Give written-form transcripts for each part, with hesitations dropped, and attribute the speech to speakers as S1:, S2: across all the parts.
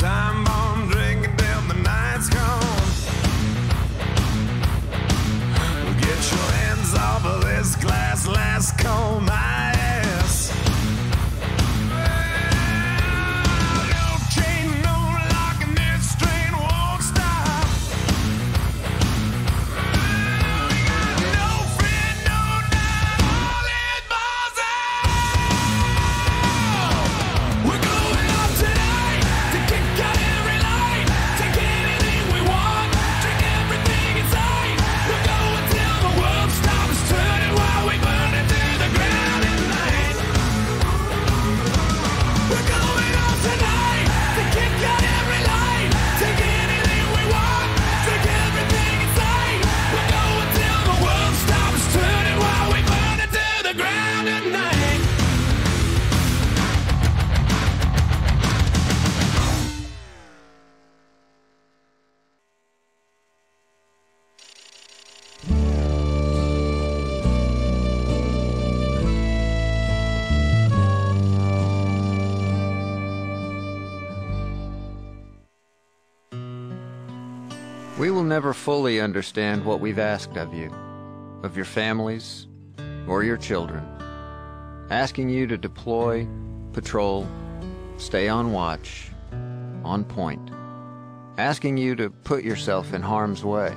S1: Time bomb drinking till the night's gone. Get your hands off of this glass, last call my ass. No chain, no lock, and this train won't stop. No friend, no doubt, all in balls out. We're going up tonight to kick out every light, take anything we want, drink everything inside. We're going till the world stops turning while we burn it to the ground at night. We're going up tonight to kick out every light, take anything we want, drink everything inside. We're going till the world stops turning while we burn it to the ground at night.
S2: We will never fully understand what we've asked of you, of your families, or your children. Asking you to deploy, patrol, stay on watch, on point. Asking you to put yourself in harm's way,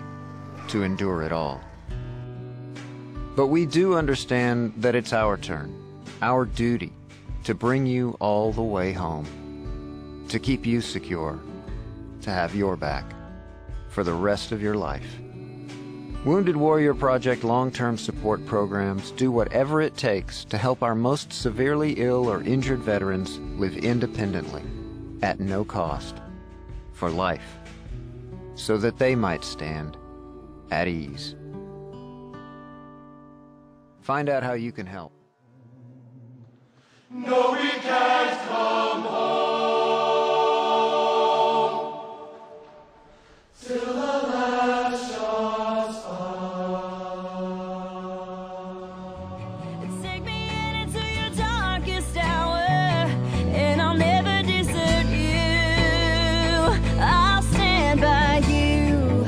S2: to endure it all. But we do understand that it's our turn, our duty, to bring you all the way home, to keep you secure, to have your back for the rest of your life. Wounded Warrior Project long-term support programs do whatever it takes to help our most severely ill or injured veterans live independently, at no cost, for life, so that they might stand at ease. Find out how you can help.
S3: No, we can't come home till the last shot's fired.
S4: Take me into your darkest hour, and I'll never desert you. I'll stand by you.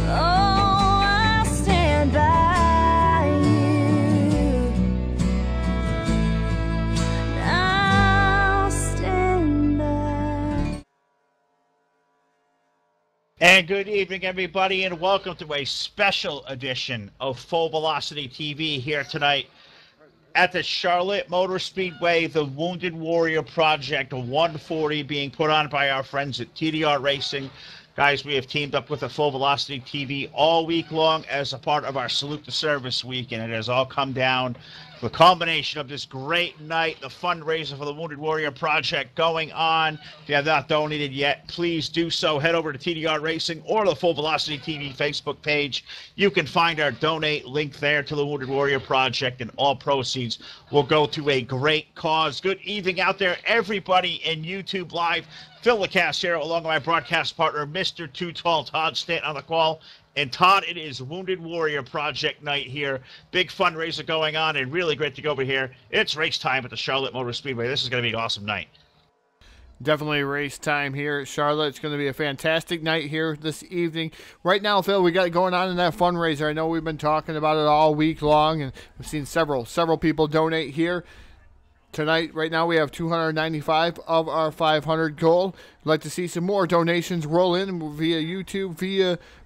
S4: Oh, I'll stand by you. I'll stand by.
S5: And good evening, everybody, and welcome to a special edition of Full Velocity TV here tonight at the Charlotte Motor Speedway, the Wounded Warrior Project 140 being put on by our friends at TDR Racing. Guys, we have teamed up with the Full Velocity TV all week long as a part of our Salute to Service week, and it has all come down to the combination of this great night, the fundraiser for the Wounded Warrior Project going on. If you have not donated yet, please do so. Head over to TDR Racing or the Full Velocity TV Facebook page. You can find our donate link there to the Wounded Warrior Project, and all proceeds will go to a great cause. Good evening out there, everybody in YouTube Live. Phil LaCasse here, along with my broadcast partner, Mr. Too Tall Todd Stanton on the call. And Todd, it is Wounded Warrior Project night here. Big fundraiser going on, and really great to go over here. It's race time at the Charlotte Motor Speedway. This is going to be an awesome night.
S6: Definitely race time here at Charlotte. It's going to be a fantastic night here this evening. Right now, Phil, we got it going on in that fundraiser. I know we've been talking about it all week long, and we've seen several people donate here. Tonight, right now, we have 295 of our 500 goal. I'd like to see some more donations roll in via YouTube,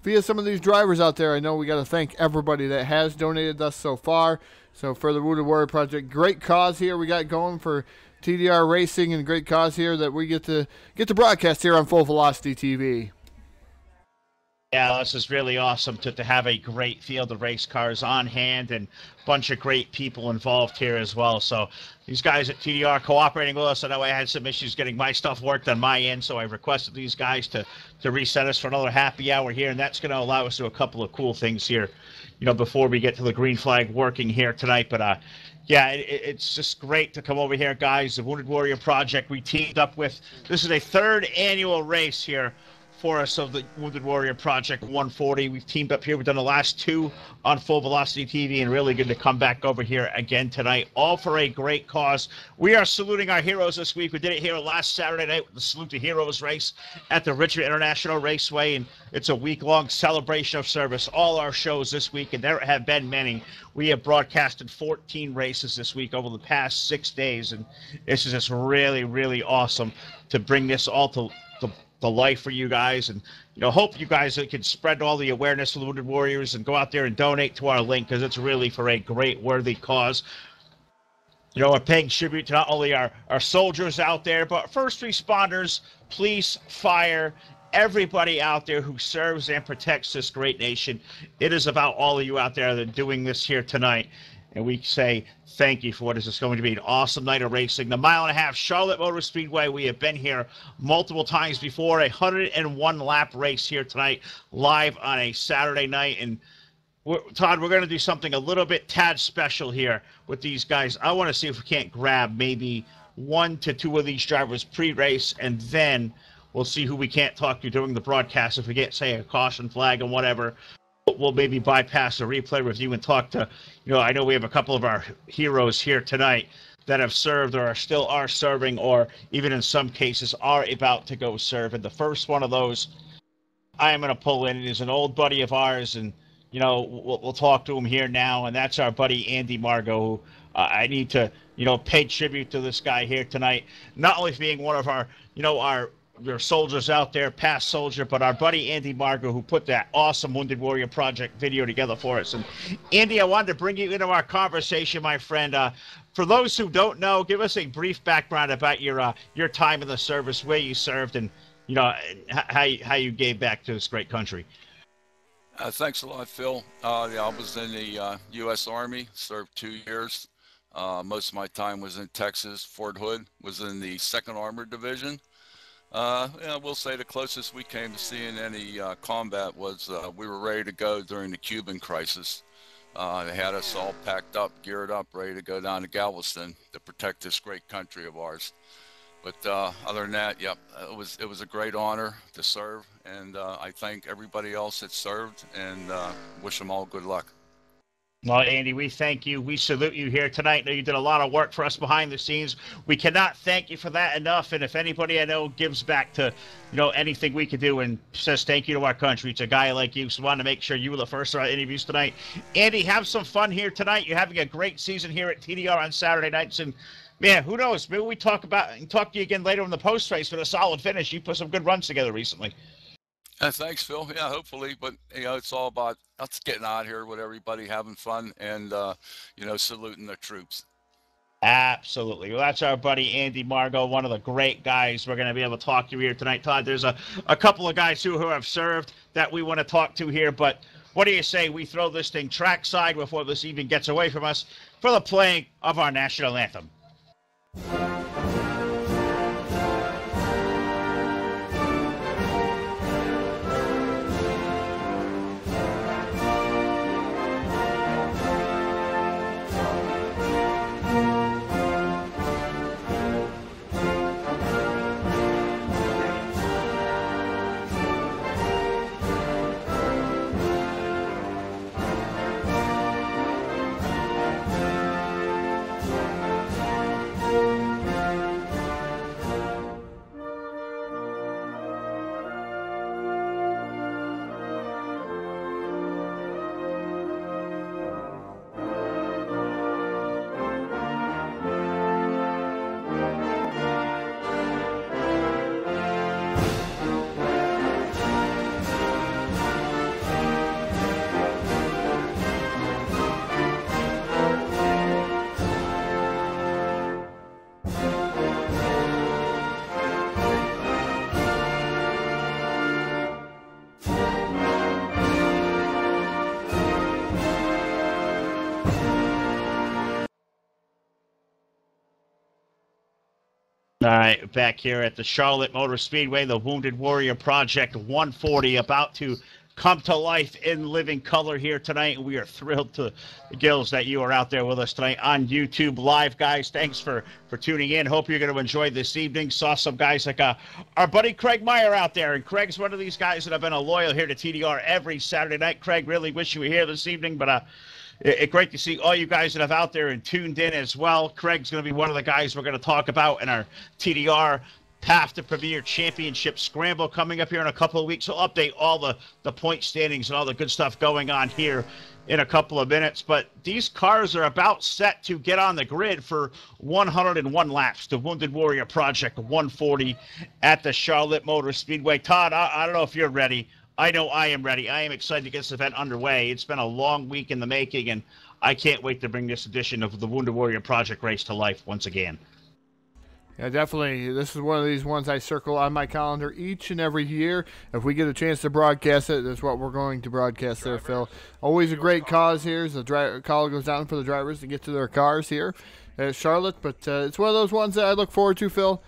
S6: via some of these drivers out there. I know we got to thank everybody that has donated thus so far. So for the Wounded Warrior Project, great cause here we got going for TDR Racing, and great cause here that we get to broadcast here on Full Velocity TV.
S5: Yeah, this is really awesome to have a great field of race cars on hand and a bunch of great people involved here as well. So these guys at TDR cooperating with us. I know I had some issues getting my stuff worked on my end, so I requested these guys to reset us for another happy hour here, and that's going to allow us to do a couple of cool things here, you know, before we get to the green flag working here tonight. But yeah, it's just great to come over here, guys. The Wounded Warrior Project we teamed up with. This is a third annual race here for us of the Wounded Warrior Project 140. We've teamed up here. We've done the last 2 on Full Velocity TV, and really good to come back over here again tonight, all for a great cause. We are saluting our heroes this week. We did it here last Saturday night with the Salute to Heroes race at the Richmond International Raceway, and it's a week-long celebration of service. All our shows this week, and there have been many. We have broadcasted 14 races this week over the past 6 days, and this is just really, really awesome to bring this all to life for you guys. And hope you guys can spread all the awareness of the Wounded Warriors and go out there and donate to our link, because it's really for a great worthy cause. We're paying tribute to not only our soldiers out there, but first responders, police, fire, everybody out there who serves and protects this great nation. It is about all of you out there that are doing this here tonight. And we say thank you for what is just going to be an awesome night of racing. The 1.5 mile Charlotte Motor Speedway. We have been here multiple times before. 101 lap race here tonight, live on a Saturday night. And Todd, we're going to do something a little bit tad special here with these guys. I want to see if we can't grab maybe 1 to 2 of these drivers pre-race, and then we'll see who we can't talk to during the broadcast. If we get, say, a caution flag and whatever, we'll maybe bypass a replay review and talk to, I know we have a couple of our heroes here tonight that have served or still are serving, or even in some cases are about to go serve. And the first one of those I am going to pull in is an old buddy of ours, and, we'll talk to him here now, and that's our buddy Andy Margo, who I need to, pay tribute to this guy here tonight, not only for being one of our, your soldiers out there, past soldier, but our buddy Andy Margo, who put that awesome Wounded Warrior Project video together for us. And Andy, I wanted to bring you into our conversation, my friend. For those who don't know, give us a brief background about your time in the service, where you served, and how you gave back to this great country.
S7: Thanks a lot, Phil. Yeah, I was in the U.S. Army, served 2 years. Most of my time was in Texas. Fort Hood was in the 2nd Armored Division. Yeah, we'll say the closest we came to seeing any combat was we were ready to go during the Cuban crisis. They had us all packed up, geared up, ready to go down to Galveston to protect this great country of ours. But other than that, yep, it was a great honor to serve, and I thank everybody else that served, and wish them all good luck.
S5: Well, Andy, we thank you. We salute you here tonight. I know you did a lot of work for us behind the scenes. We cannot thank you for that enough. And if anybody I know gives back to, anything we could do and says thank you to our country, it's a guy like you. So I wanted to make sure you were the first of our interviews tonight. Andy, have some fun here tonight. You're having a great season here at TDR on Saturday nights. And, man, who knows? Maybe we talk to you again later in the post-race for a solid finish. You put some good runs together recently.
S7: Thanks, Phil. Yeah, hopefully. But, it's all about us getting out here with everybody, having fun, and, saluting the troops.
S5: Absolutely. Well, that's our buddy Andy Margo, one of the great guys we're going to be able to talk to here tonight. Todd, there's a couple of guys who have served that we want to talk to here, but what do you say we throw this thing trackside before this even gets away from us for the playing of our national anthem? All right, back here at the Charlotte Motor Speedway, the Wounded Warrior Project 140 about to come to life in living color here tonight. And we are thrilled to the gills that you are out there with us tonight on YouTube Live, guys. Thanks for tuning in. Hope you're going to enjoy this evening. Saw some guys like our buddy Craig Meyer out there. And Craig's one of these guys that have been a loyal here to TDR every Saturday night. Craig, really wish you were here this evening, but it's great to see all you guys that have out there and tuned in as well. Craig's going to be one of the guys we're going to talk about in our TDR Path to Premier Championship Scramble coming up here in a couple of weeks. We'll update all the point standings and all the good stuff going on here in a couple of minutes. But these cars are about set to get on the grid for 101 laps. The Wounded Warrior Project 140 at the Charlotte Motor Speedway. Todd, I don't know if you're ready. I know I am ready. I am excited to get this event underway. It's been a long week in the making, and I can't wait to bring this edition of the Wounded Warrior Project race to life once again.
S6: Yeah, definitely. This is one of these ones I circle on my calendar each and every year. If we get a chance to broadcast it, that's what we're going to broadcast there, Phil. Always a great cause here as the call goes down for the drivers to get to their cars here at Charlotte. But it's one of those ones that I look forward to, Phil.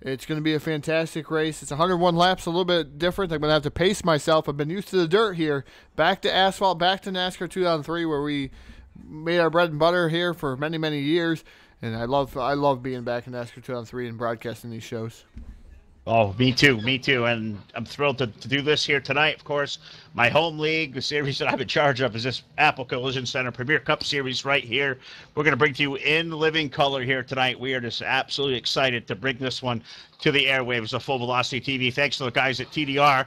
S6: It's going to be a fantastic race. It's 101 laps, a little bit different. I'm going to have to pace myself. I've been used to the dirt here. Back to asphalt, back to NASCAR 2003, where we made our bread and butter here for many, many years. And I love being back in NASCAR 2003 and broadcasting these shows.
S5: Oh, me too. And I'm thrilled to do this here tonight. Of course, my home league, the series that I'm in charge of, is this Apple Collision Center Premier Cup Series right here. We're going to bring to you in living color here tonight. We are just absolutely excited to bring this one to the airwaves of Full Velocity TV. Thanks to the guys at TDR.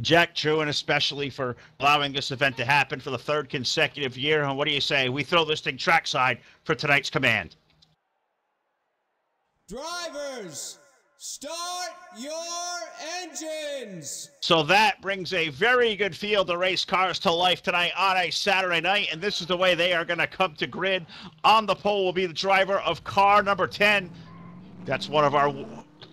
S5: Jack Truan especially for allowing this event to happen for the third consecutive year. And what do you say? We throw this thing trackside for tonight's command.
S3: Drivers, start your engines!
S5: So that brings a very good field of race cars to life tonight on a Saturday night. And this is the way they are going to come to grid. On the pole will be the driver of car number 10. That's one of our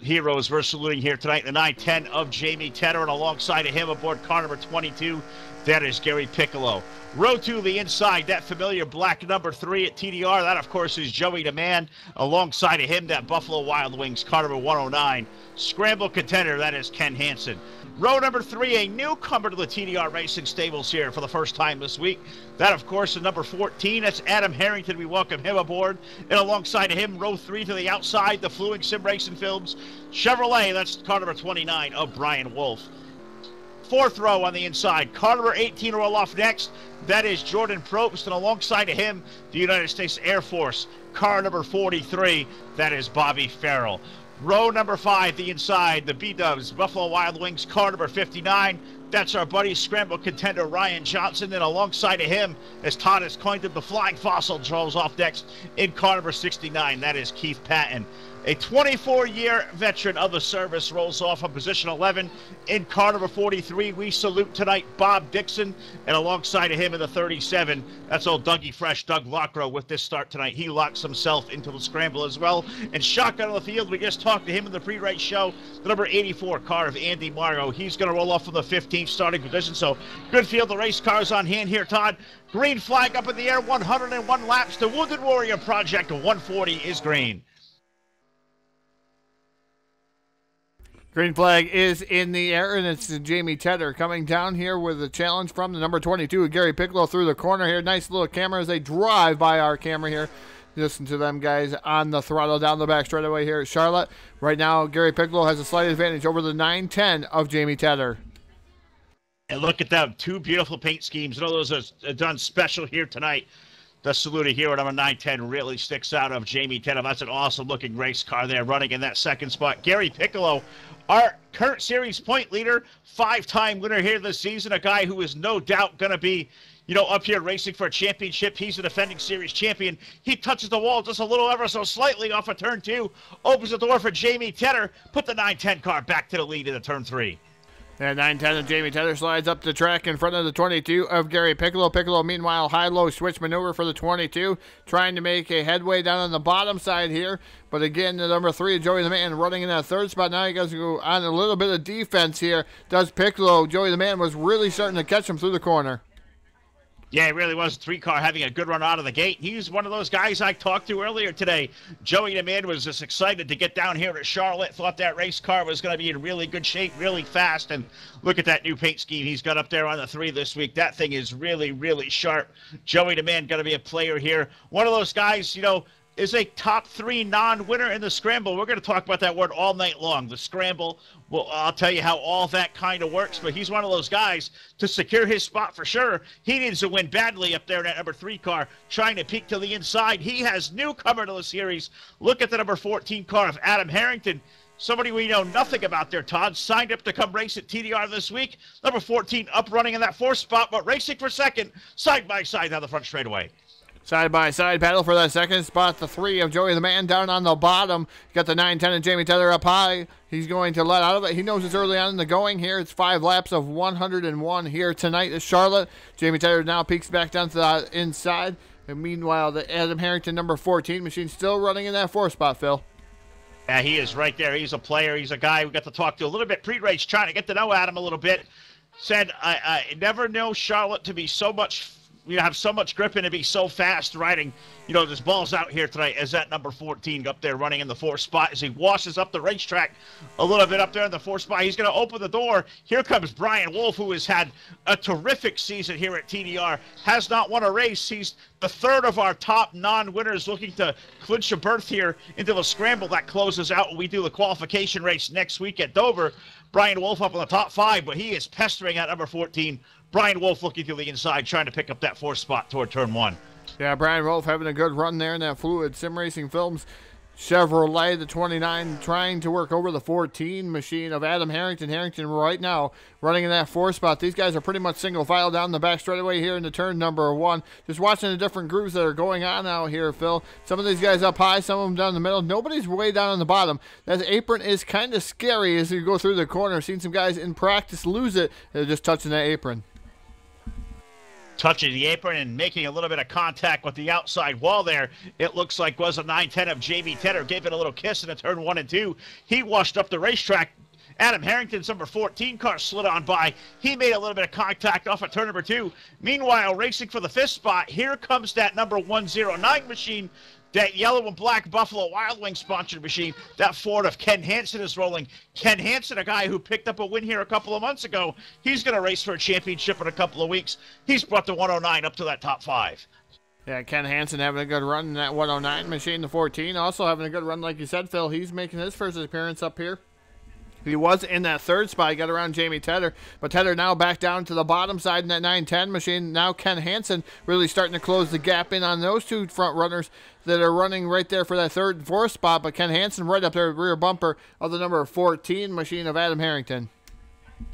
S5: heroes we're saluting here tonight, the 910 of Jamie Tedder, and alongside of him aboard car number 22, that is Gary Piccolo. Row 2, the inside, that familiar black number 3 at TDR, that of course is Joey DeMann. Alongside of him, that Buffalo Wild Wings, car number 109. Scramble contender, that is Ken Hansen. Row number 3, a newcomer to the TDR Racing Stables here for the first time this week. That, of course, is number 14. That's Adam Harrington. We welcome him aboard. And alongside of him, row 3 to the outside, the Fluing Sim Racing Films Chevrolet. That's car number 29 of Brian Wolf. Fourth row on the inside, car number 18 roll off next. That is Jordan Probst. And alongside of him, the United States Air Force, car number 43. That is Bobby Farrell. Row number 5, the inside, the B-Dubs, Buffalo Wild Wings, car number 59. That's our buddy Scramble contender Ryan Johnson. And alongside of him, as Todd has coined it, the Flying Fossil rolls off next in car number 69. That is Keith Patton. A 24-year veteran of the service rolls off on position 11 in car number 43. We salute tonight Bob Dixon, and alongside of him in the 37, that's old Dougie Fresh, Doug Lockrow with this start tonight. He locks himself into the scramble as well. And shotgun on the field, we just talked to him in the pre-race show, the number 84 car of Andy Margo. He's going to roll off from the 15th starting position, so good field of race cars on hand here, Todd. Green flag up in the air, 101 laps. The Wounded Warrior Project 140 is green.
S6: Green flag is in the air, and it's Jamie Tedder coming down here with a challenge from the number 22, Gary Piccolo, through the corner here. Nice little camera as they drive by our camera here. Listen to them guys on the throttle down the back straightaway here at Charlotte. Right now, Gary Piccolo has a slight advantage over the 910 of Jamie Tedder.
S5: And look at them, two beautiful paint schemes. And all those are done special here tonight. The Saluda Hero number 910 really sticks out of Jamie Tedder. That's an awesome-looking race car there running in that second spot. Gary Piccolo, our current series point leader, 5-time winner here this season, a guy who is no doubt going to be, up here racing for a championship. He's a defending series champion. He touches the wall just a little ever so slightly off of turn 2, opens the door for Jamie Tedder, put the 910 car back to the lead into turn 3.
S6: And 910 of Jamie Tedder slides up the track in front of the 22 of Gary Piccolo. Piccolo, meanwhile, high-low switch maneuver for the 22, trying to make a headway down on the bottom side here. But again, the number 3, Joey the Man, running in that third spot. Now he goes to go on a little bit of defense here. Does Piccolo. Joey the Man was really starting to catch him through the corner.
S5: Yeah, it really was. 3-car having a good run out of the gate. He's one of those guys I talked to earlier today. Joey DeMand was just excited to get down here to Charlotte. Thought that race car was going to be in really good shape, really fast. And look at that new paint scheme he's got up there on the 3 this week. That thing is really, really sharp. Joey DeMand going to be a player here. One of those guys, you know, is a top 3 non-winner in the scramble. We're going to talk about that word all night long, the scramble. Well, I'll tell you how all that kind of works, but he's one of those guys to secure his spot for sure. He needs to win badly up there in that number 3 car, trying to peek to the inside. He has newcomer to the series. Look at the number 14 car of Adam Harrington. Somebody we know nothing about there, Todd. Signed up to come race at TDR this week. Number 14 up running in that 4th spot, but racing for second, side by side down the front straightaway.
S6: Side-by-side battle for that second spot. The 3 of Joey the Man down on the bottom. You got the 9-10 of Jamie Tether up high. He's going to let out of it. He knows it's early on in the going here. It's 5 laps of 101 here tonight at Charlotte. Jamie Tether now peeks back down to the inside. And meanwhile, the Adam Harrington number 14 machine still running in that 4th spot, Phil.
S5: Yeah, he is right there. He's a player. He's a guy we got to talk to a little bit pre-race, trying to get to know Adam a little bit. Said, I never know Charlotte to be so much, you know, have so much grip and to be so fast riding. You know, there's balls out here tonight as that number 14 up there running in the 4th spot as he washes up the racetrack a little bit up there in the 4th spot. He's going to open the door. Here comes Brian Wolf, who has had a terrific season here at TDR. Has not won a race. He's the 3rd of our top non-winners, looking to clinch a berth here into the scramble that closes out when we do the qualification race next week at Dover. Brian Wolf up on the top 5, but he is pestering at number 14. Brian Wolf looking to the inside, trying to pick up that 4th spot toward turn 1.
S6: Yeah, Brian Wolf having a good run there in that Fluid Sim Racing Films Chevrolet, the 29, trying to work over the 14 machine of Adam Harrington. Harrington right now running in that 4th spot. These guys are pretty much single file down the back straightaway here into turn number 1. Just watching the different grooves that are going on out here, Phil. Some of these guys up high, some of them down the middle. Nobody's way down on the bottom. That apron is kind of scary as you go through the corner. Seen some guys in practice lose it. They're just touching that apron.
S5: Touching the apron and making a little bit of contact with the outside wall there. It looks like was a 9-10 of Jamie Tedder. Gave it a little kiss in a turn 1 and 2. He washed up the racetrack. Adam Harrington's number 14 car slid on by. He made a little bit of contact off at turn number 2. Meanwhile, racing for the 5th spot, here comes that number 109 machine. That yellow and black Buffalo Wild Wings sponsored machine. That Ford of Ken Hansen is rolling. Ken Hansen, a guy who picked up a win here a couple of months ago. He's going to race for a championship in a couple of weeks. He's brought the 109 up to that top 5.
S6: Yeah, Ken Hansen having a good run in that 109 machine, the 14. Also having a good run, like you said, Phil. He's making his first appearance up here. He was in that 3rd spot. He got around Jamie Tedder. But Tedder now back down to the bottom side in that 9-10 machine. Now Ken Hansen really starting to close the gap in on those 2 front runners that are running right there for that 3rd and 4th spot. But Ken Hansen right up there, rear bumper of the number 14 machine of Adam Harrington.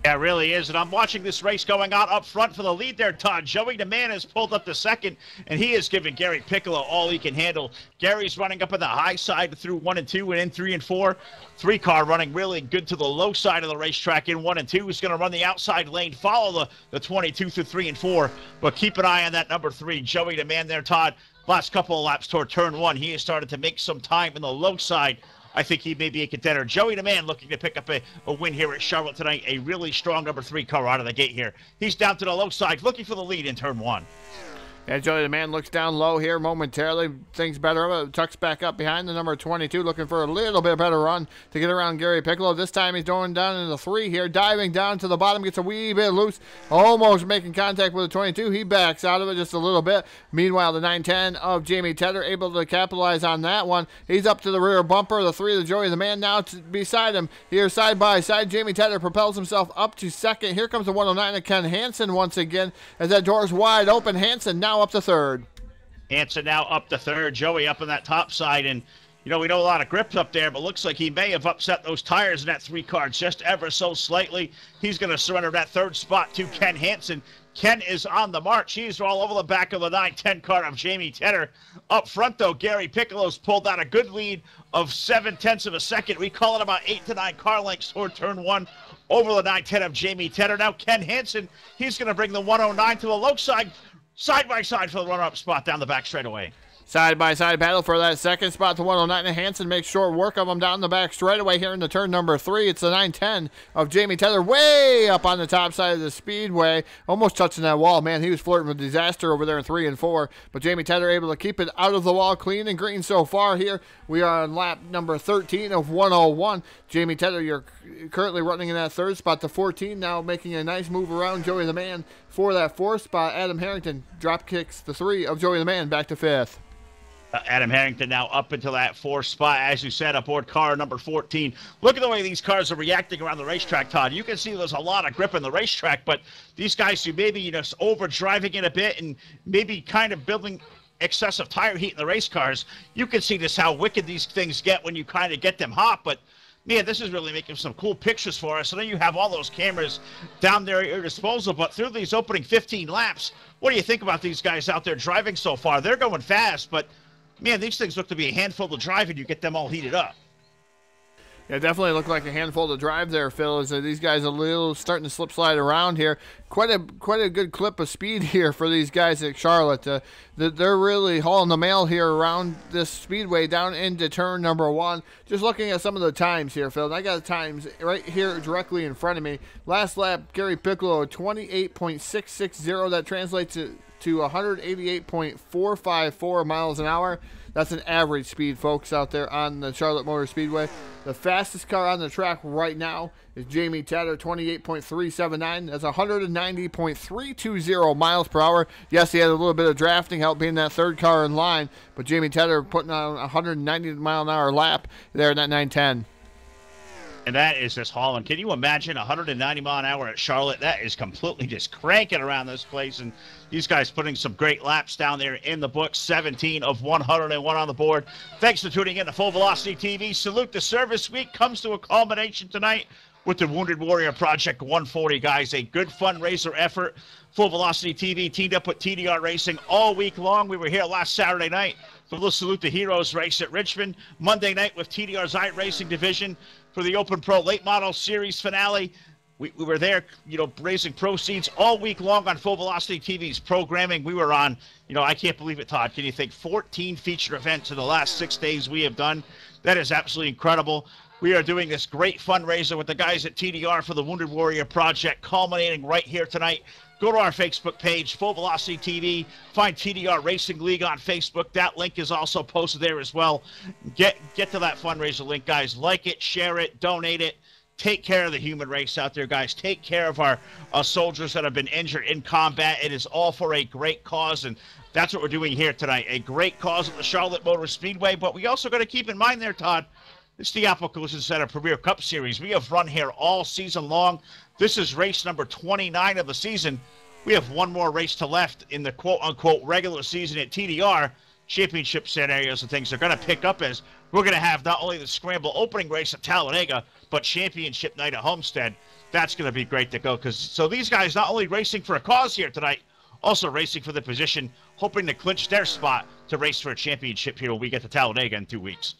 S5: Yeah, it really is. And I'm watching this race going on up front for the lead there, Todd. Joey DeMan has pulled up to 2nd, and he is giving Gary Piccolo all he can handle. Gary's running up on the high side through 1 and 2 and in 3 and 4. 3-car running really good to the low side of the racetrack in 1 and 2. He's going to run the outside lane, follow the 22 through 3 and 4. But keep an eye on that number 3, Joey DeMan there, Todd. Last couple of laps toward turn 1, he has started to make some time in the low side. I think he may be a contender. Joey DeMan looking to pick up a win here at Charlotte tonight. A really strong number 3 car out of the gate here. He's down to the low side, looking for the lead in turn 1.
S6: Yeah, Joey DeMan looks down low here momentarily. Things better. Tucks back up behind the number 22, looking for a little bit better run to get around Gary Piccolo. This time he's going down into the 3 here, diving down to the bottom, gets a wee bit loose, almost making contact with the 22. He backs out of it just a little bit. Meanwhile, the 9-10 of Jamie Tedder able to capitalize on that one. He's up to the rear bumper. The 3 of Joey DeMan now beside him here side by side. Jamie Tedder propels himself up to 2nd. Here comes the 109 of Ken Hansen once again as that door's wide open. Hansen now up to 3rd.
S5: Hansen now up to 3rd. Joey up on that top side. And, you know, we know a lot of grips up there, but looks like he may have upset those tires in that 3 car just ever so slightly. He's going to surrender that 3rd spot to Ken Hansen. Ken is on the march. He's all over the back of the 9-10 car of Jamie Tedder. Up front, though, Gary Piccolo's pulled out a good lead of 7/10 of a second. We call it about 8 to 9 car lengths toward turn 1 over the 9-10 of Jamie Tedder. Now Ken Hansen, he's going to bring the 109 to the low side. Side by side for the runner-up spot down the back straightaway.
S6: Side-by-side battle for that second spot. The 109 and Hansen makes short work of him down the back straightaway here in the turn number 3. It's the 910 of Jamie Tether way up on the top side of the speedway, almost touching that wall. Man, he was flirting with disaster over there in 3 and 4, but Jamie Tether able to keep it out of the wall clean and green so far here. We are on lap number 13 of 101. Jamie Tether, you're currently running in that third spot. The 14 now making a nice move around Joey the Man for that fourth spot. Adam Harrington drop kicks the 3 of Joey the Man back to 5th.
S5: Adam Harrington now up into that 4th spot, as you said, aboard car number 14. Look at the way these cars are reacting around the racetrack, Todd. You can see there's a lot of grip in the racetrack, but these guys who maybe, overdriving it a bit and maybe kind of building excessive tire heat in the race cars, you can see just how wicked these things get when you kind of get them hot. But man, this is really making some cool pictures for us. So then you have all those cameras down there at your disposal. But through these opening 15 laps, what do you think about these guys out there driving so far? They're going fast, but man, these things look to be a handful to drive, and you get them all heated up.
S6: Yeah, definitely look like a handful to drive there, Phil. As these guys are a little starting to slip slide around here. Quite a good clip of speed here for these guys at Charlotte. They're really hauling the mail here around this speedway down into turn number 1. Just looking at some of the times here, Phil. And I got the times right here directly in front of me. Last lap, Gary Piccolo, 28.660. That translates to 188.454 miles an hour. That's an average speed, folks, out there on the Charlotte Motor Speedway. The fastest car on the track right now is Jamie Tether, 28.379. That's 190.320 miles per hour. Yes, he had a little bit of drafting help being that third car in line, but Jamie Tether putting on a 190 mile an hour lap there in that 910.
S5: And that is just hauling. Can you imagine 190 mile an hour at Charlotte? That is completely just cranking around this place. And these guys putting some great laps down there in the books. 17 of 101 on the board. Thanks for tuning in to Full Velocity TV. Salute the Service Week comes to a culmination tonight with the Wounded Warrior Project 140, guys. A good fundraiser effort. Full Velocity TV teamed up with TDR Racing all week long. We were here last Saturday night for the Salute the Heroes race at Richmond. Monday night with TDR's iRacing division for the Open Pro Late Model Series finale. We were there, raising proceeds all week long on Full Velocity TV's programming. We were on, I can't believe it, Todd. Can you think 14 feature events in the last 6 days we have done? That is absolutely incredible. We are doing this great fundraiser with the guys at TDR for the Wounded Warrior Project, culminating right here tonight. Go to our Facebook page, Full Velocity TV. Find TDR Racing League on Facebook. That link is also posted there as well. Get to that fundraiser link, guys. Like it, share it, donate it. Take care of the human race out there, guys. Take care of our soldiers that have been injured in combat. It is all for a great cause, and that's what we're doing here tonight. A great cause at the Charlotte Motor Speedway, but we also got to keep in mind there, Todd, it's the Apple Collision Center Premier Cup Series. We have run here all season long. This is race number 29 of the season. We have one more race to left in the quote-unquote regular season at TDR. Championship scenarios and things are going to pick up as we're going to have not only the Scramble opening race at Talladega, but championship night at Homestead. That's going to be great to go. So these guys not only racing for a cause here tonight, also racing for the position, hoping to clinch their spot to race for a championship here when we get to Talladega in 2 weeks.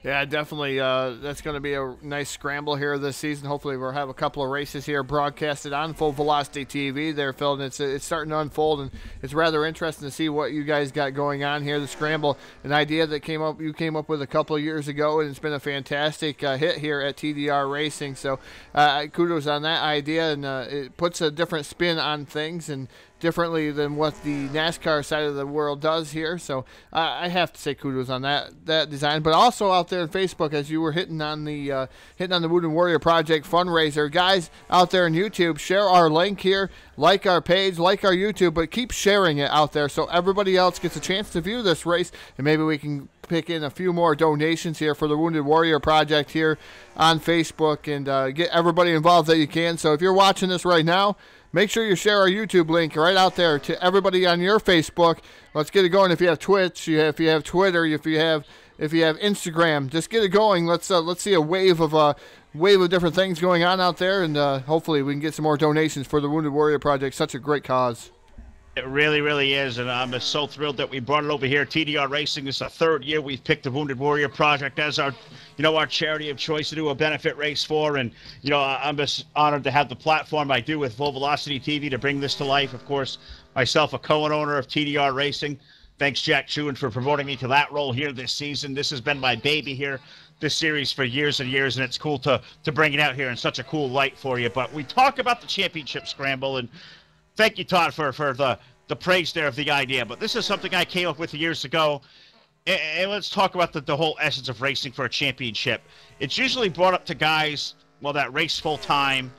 S6: Yeah, definitely. That's going to be a nice scramble here this season. Hopefully we'll have a couple of races here broadcasted on Full Velocity TV there, Phil. And it's starting to unfold, and it's rather interesting to see what you guys got going on here. The scramble, an idea that you came up with a couple of years ago, and it's been a fantastic hit here at TDR Racing. So kudos on that idea, and it puts a different spin on things and differently than what the NASCAR side of the world does here. So I have to say kudos on that design. But also out there on Facebook, as you were hitting on the Wounded Warrior Project fundraiser, guys out there on YouTube, share our link here, like our page, like our YouTube, but keep sharing it out there so everybody else gets a chance to view this race, and maybe we can pick in a few more donations here for the Wounded Warrior Project here on Facebook, and get everybody involved that you can. So if you're watching this right now, make sure you share our YouTube link right out there to everybody on your Facebook. Let's get it going. If you have Twitch, if you have Twitter, if you have Instagram, just get it going. Let's see a wave of different things going on out there, and hopefully we can get some more donations for the Wounded Warrior Project. Such a great cause.
S5: It really, really is, and I'm just so thrilled that we brought it over here. TDR Racing is the third year we've picked the Wounded Warrior Project as our charity of choice to do a benefit race for, and I'm just honored to have the platform I do with Full Velocity TV to bring this to life. Of course, myself, a co-owner of TDR Racing, Thanks, Jack Chewin, for promoting me to that role here this season. This has been my baby here, this series, for years and years, and it's cool to bring it out here in such a cool light for you. But we talk about the championship scramble, and thank you, Todd, for the praise there of the idea. But this is something I came up with years ago. And let's talk about the whole essence of racing for a championship. It's usually brought up to guys, well, that race full time,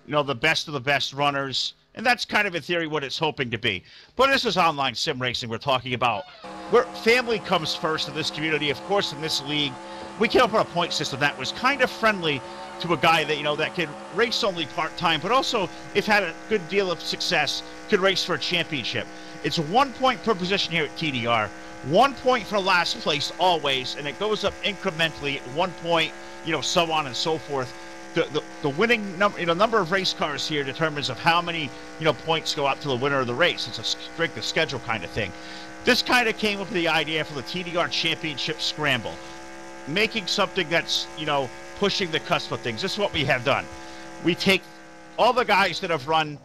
S5: you know, the best of the best runners. And that's kind of in theory what it's hoping to be. But this is online sim racing we're talking about, where family comes first in this community. Of course, in this league, we came up with a point system that was kind of friendly to a guy that, you know, that could race only part-time, but also, if had a good deal of success, could race for a championship. It's 1 point per position here at TDR. 1 point for last place always, and it goes up incrementally. 1 point, you know, so on and so forth. The winning number, you know, number of race cars here determines of how many, you know, points go out to the winner of the race. It's a strength of schedule kind of thing. This kind of came up with the idea for the TDR Championship Scramble, making something that's, you know, pushing the cusp of things. This is what we have done. We take all the guys that have run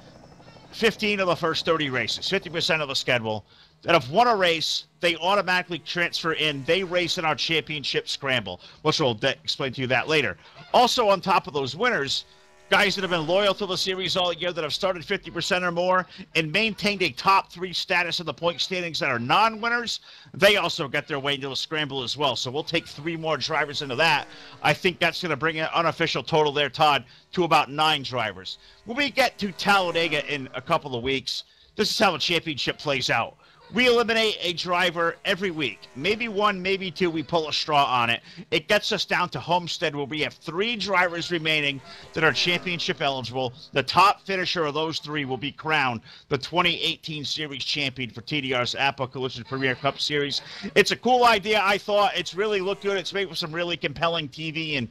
S5: 15 of the first 30 races, 50% of the schedule, that have won a race, they automatically transfer in. They race in our championship scramble, which we'll explain to you that later. Also, on top of those winners, guys that have been loyal to the series all year, that have started 50% or more and maintained a top 3 status in the point standings that are non-winners, they also get their way into the scramble as well. So we'll take 3 more drivers into that. I think that's going to bring an unofficial total there, Todd, to about 9 drivers. When we get to Talladega in a couple of weeks, this is how the championship plays out. We eliminate a driver every week. Maybe 1, maybe 2, we pull a straw on it. It gets us down to Homestead, where we have 3 drivers remaining that are championship eligible. The top finisher of those 3 will be crowned the 2018 Series champion for TDR's Apple Collision Premier Cup Series. It's a cool idea, I thought. It's really looked good. It's made with some really compelling TV, and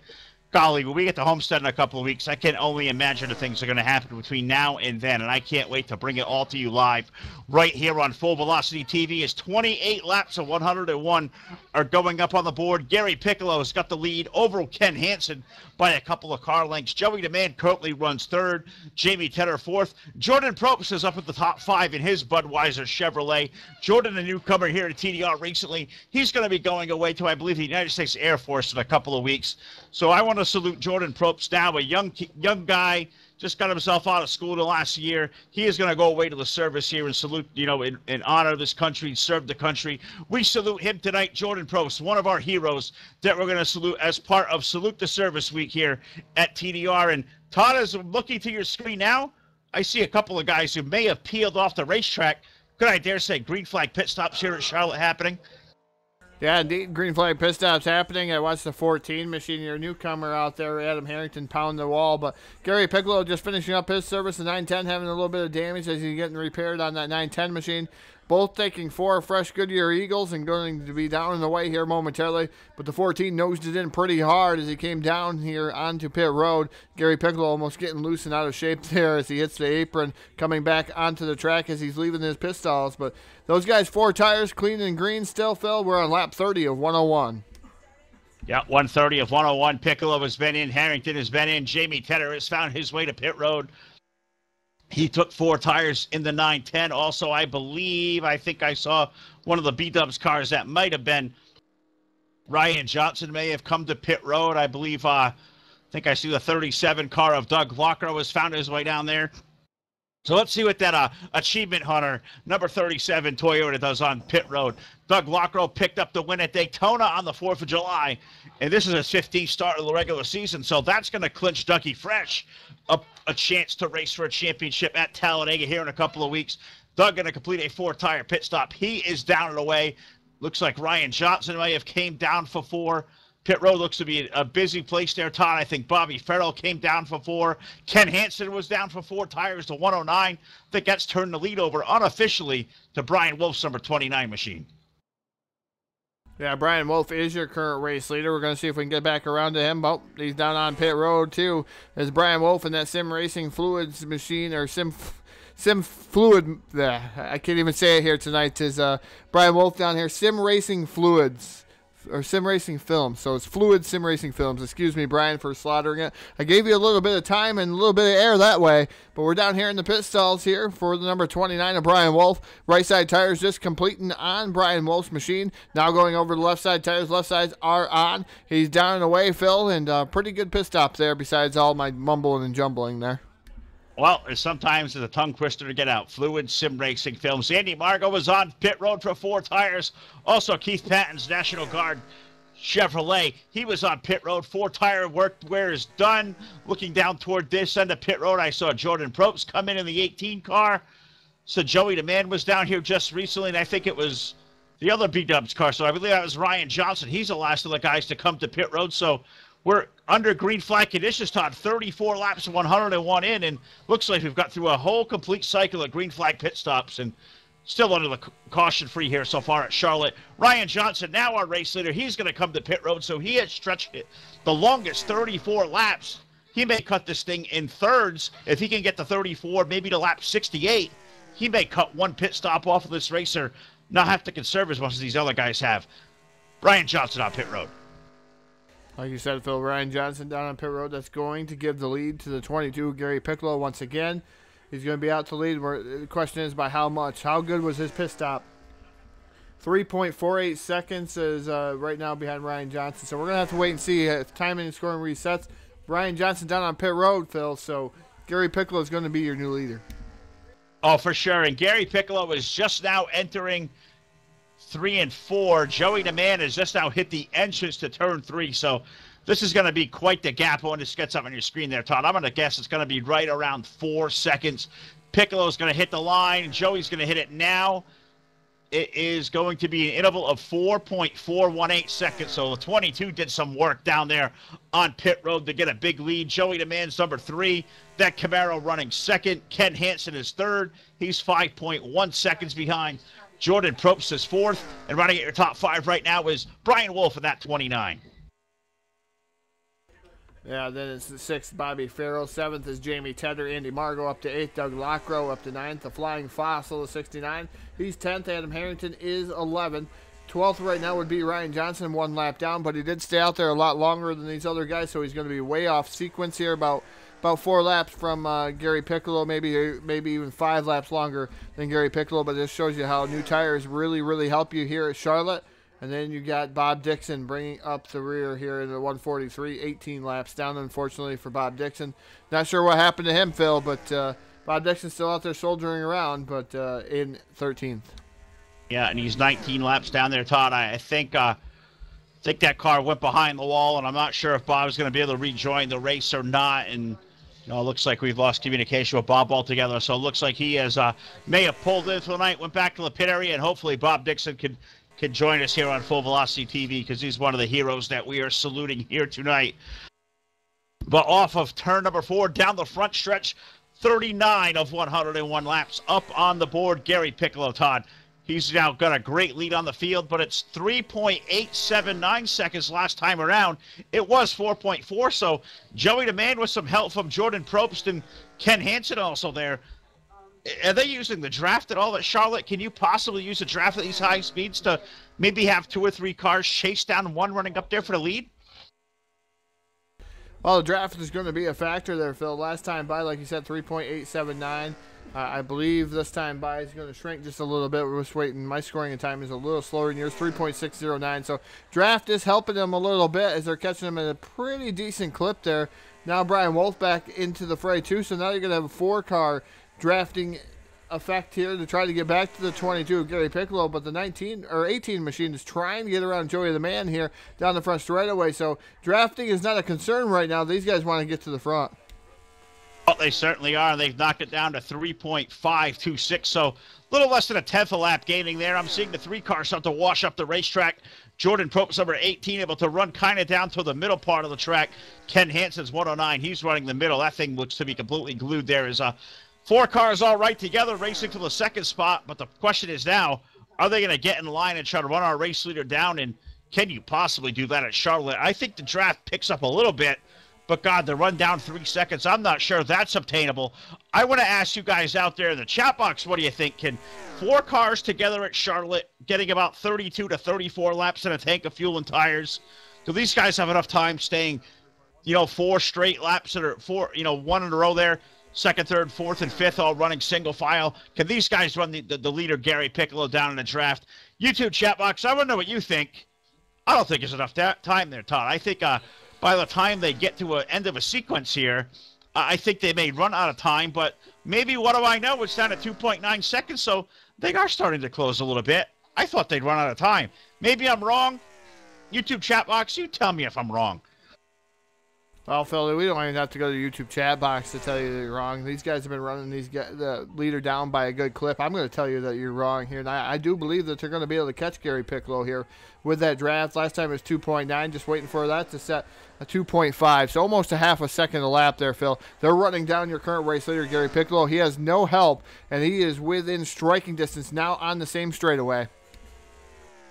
S5: golly, when we get to Homestead in a couple of weeks, I can only imagine the things that are going to happen between now and then, and I can't wait to bring it all to you live right here on Full Velocity TV. As 28 laps of 101 are going up on the board. Gary Piccolo has got the lead over Ken Hansen by a couple of car lengths. Joey DeMann currently runs 3rd. Jamie Tedder 4th. Jordan Probst is up at the top 5 in his Budweiser Chevrolet. Jordan, a newcomer here to TDR recently. He's going to be going away to, I believe, the United States Air Force in a couple of weeks. So I want to salute Jordan Probst now, a young guy, just got himself out of school the last year. He is going to go away to the service here and salute, you know, in honor of this country, serve the country. We salute him tonight, Jordan Probst, one of our heroes that we're going to salute as part of Salute the Service Week here at TDR. And Todd, as I'm looking to your screen now, I see a couple of guys who may have peeled off the racetrack. Could I dare say green flag pit stops here at Charlotte happening?
S6: Yeah, indeed, green flag pit stops happening. I watched the 14 machine, your newcomer out there, Adam Harrington, pound the wall. But Gary Piccolo just finishing up his service, the 910, having a little bit of damage as he's getting repaired on that 910 machine. Both taking 4 fresh Goodyear Eagles and going to be down in the way here momentarily. But the 14 nosed it in pretty hard as he came down here onto pit road. Gary Piccolo almost getting loose and out of shape there as he hits the apron, coming back onto the track as he's leaving his pit stalls. But those guys, 4 tires, clean and green still, Phil. We're on lap 30 of 101.
S5: Yeah, 130 of 101. Piccolo has been in. Harrington has been in. Jamie Tedder has found his way to pit road. He took 4 tires in the 910. Also, I think I saw one of the B-Dubs cars that might have been Ryan Johnson may have come to pit road. I believe, I think I see the 37 car of Doug Lockrow has found his way down there. So let's see what that achievement hunter, number 37 Toyota, does on pit road. Doug Lockrow picked up the win at Daytona on the 4th of July, and this is his 15th start of the regular season, so that's going to clinch Dougie Fresh a chance to race for a championship at Talladega here in a couple of weeks. Doug going to complete a 4-tire pit stop. He is down and away. Looks like Ryan Johnson may have came down for 4. Pit road looks to be a busy place there, Todd. I think Bobby Farrell came down for 4. Ken Hansen was down for 4 tires to 109. I think that's turned the lead over unofficially to Brian Wolf's number 29 machine.
S6: Yeah, Brian Wolf is your current race leader. We're going to see if we can get back around to him. Oh, he's down on pit road, too. As Brian Wolf in that Sim Racing Fluids machine, or Sim Fluid, I can't even say it here tonight, is Brian Wolf down here. Sim Racing Fluids or sim racing films. So it's Fluid Sim Racing Films. Excuse me, Brian, for slaughtering it. I gave you a little bit of time and a little bit of air that way, but we're down here in the pit stalls here for the number 29 of Brian Wolf. Right side tires just completing on Brian Wolf's machine. Now going over the left side tires. Left sides are on. He's down and away, Phil, and pretty good pit stop there besides all my mumbling and jumbling there.
S5: Well, sometimes it's a tongue twister to get out. Fluid Sim Racing Films. Andy Margo was on pit road for 4 tires. Also, Keith Patton's National Guard Chevrolet. He was on pit road. 4-tire work wear is done. Looking down toward this end of pit road, I saw Jordan Probst come in the 18 car. So Joey the Man was down here just recently, and I think it was the other B-Dubs car. So I believe that was Ryan Johnson. He's the last of the guys to come to pit road. So we're under green flag conditions, Todd. 34 laps, 101 in, and looks like we've got through a whole complete cycle of green flag pit stops and still under the caution free here so far at Charlotte. Ryan Johnson, now our race leader, he's going to come to pit road, so he has stretched it the longest 34 laps. He may cut this thing in thirds. If he can get to 34, maybe to lap 68, he may cut one pit stop off of this racer, not have to conserve as much as these other guys have. Ryan Johnson on pit road.
S6: Like you said, Phil, Ryan Johnson down on pit road. That's going to give the lead to the 22, Gary Piccolo, once again. He's going to be out to lead. The question is by how much? How good was his pit stop? 3.48 seconds is right now behind Ryan Johnson. So we're going to have to wait and see if timing and scoring resets. Ryan Johnson down on pit road, Phil. So Gary Piccolo is going to be your new leader.
S5: Oh, for sure. And Gary Piccolo is just now entering 3 and 4. Joey the Man has just now hit the entrance to turn 3. So this is going to be quite the gap when this gets up on your screen there, Todd. I'm going to guess it's going to be right around 4 seconds. Piccolo's going to hit the line. Joey's going to hit it now. It is going to be an interval of 4.418 seconds. So the 22 did some work down there on pit road to get a big lead. Joey the Man's number 3. That Camaro running second. Ken Hansen is third. He's 5.1 seconds behind. Jordan Probst is 4th. And running at your top 5 right now is Brian Wolf in that 29.
S6: Yeah, then it's the 6th, Bobby Farrell. 7th is Jamie Tedder. Andy Margo up to 8th. Doug Lockrow up to 9th. The Flying Fossil is 69. He's 10th. Adam Harrington is 11th. 12th right now would be Ryan Johnson, 1 lap down, but he did stay out there a lot longer than these other guys, so he's going to be way off sequence here, about 4 laps from Gary Piccolo, maybe even 5 laps longer than Gary Piccolo, but this shows you how new tires really, really help you here at Charlotte. And then you got Bob Dixon bringing up the rear here in the 143, 18 laps down, unfortunately, for Bob Dixon. Not sure what happened to him, Phil, but Bob Dixon's still out there soldiering around, but in 13th.
S5: Yeah, and he's 19 laps down there, Todd. I think that car went behind the wall, and I'm not sure if Bob's going to be able to rejoin the race or not. And it looks like we've lost communication with Bob altogether. So it looks like he may have pulled in for the night, went back to the pit area, and hopefully Bob Dixon could join us here on Full Velocity TV, because he's one of the heroes that we are saluting here tonight. But off of turn number 4, down the front stretch, 39 of 101 laps up on the board, Gary Piccolo, Todd. He's now got a great lead on the field, but it's 3.879 seconds last time around. It was 4.4, so Joey the Man with some help from Jordan Probst and Ken Hansen also there. Are they using the draft at all at Charlotte? Can you possibly use a draft at these high speeds to maybe have 2 or 3 cars chase down one running up there for the lead?
S6: Well, the draft is going to be a factor there, Phil. Last time by, like you said, 3.879. I believe this time by is going to shrink just a little bit. We're just waiting. My scoring and time is a little slower than yours, 3.609. So draft is helping them a little bit as they're catching them at a pretty decent clip there. Now Brian Wolf back into the fray too, so now you're going to have a 4-car drafting effect here to try to get back to the 22 of Gary Piccolo, but the 19 or 18 machine is trying to get around Joey the Man here down the front straightaway. So drafting is not a concern right now. These guys want to get to the front.
S5: Well, they certainly are. They've knocked it down to 3.526, so a little less than a 10th a lap gaining there. I'm seeing the 3 cars start to wash up the racetrack. Jordan Probst, number 18, able to run kind of down to the middle part of the track. Ken Hansen's 109. He's running the middle. That thing looks to be completely glued there. Is 4 cars all right together, racing for the 2nd spot. But the question is now, are they going to get in line and try to run our race leader down? And can you possibly do that at Charlotte? I think the draft picks up a little bit But God, the run down 3 seconds, I'm not sure that's obtainable. I want to ask you guys out there in the chat box, what do you think? Can 4 cars together at Charlotte, getting about 32 to 34 laps in a tank of fuel and tires, do these guys have enough time staying, 4 straight laps that are 4, 1 in a row there, second, third, fourth, and fifth, all running single file? Can these guys run the leader, Gary Piccolo, down in the draft? YouTube chat box, I want to know what you think. I don't think there's enough time there, Todd. I think by the time they get to an end of a sequence here, I think they may run out of time, but maybe, what do I know? It's down at 2.9 seconds, so they are starting to close a little bit. I thought they'd run out of time. Maybe I'm wrong. YouTube chat box, you tell me if I'm wrong.
S6: Well, Phil, we don't even have to go to the YouTube chat box to tell you that you're wrong. These guys have been running the leader down by a good clip. I'm going to tell you that you're wrong here. And I do believe that they're going to be able to catch Gary Piccolo here with that draft. Last time it was 2.9, just waiting for that to set a 2.5. So almost a half a second a lap there, Phil. They're running down your current race leader, Gary Piccolo. He has no help, and he is within striking distance now on the same straightaway.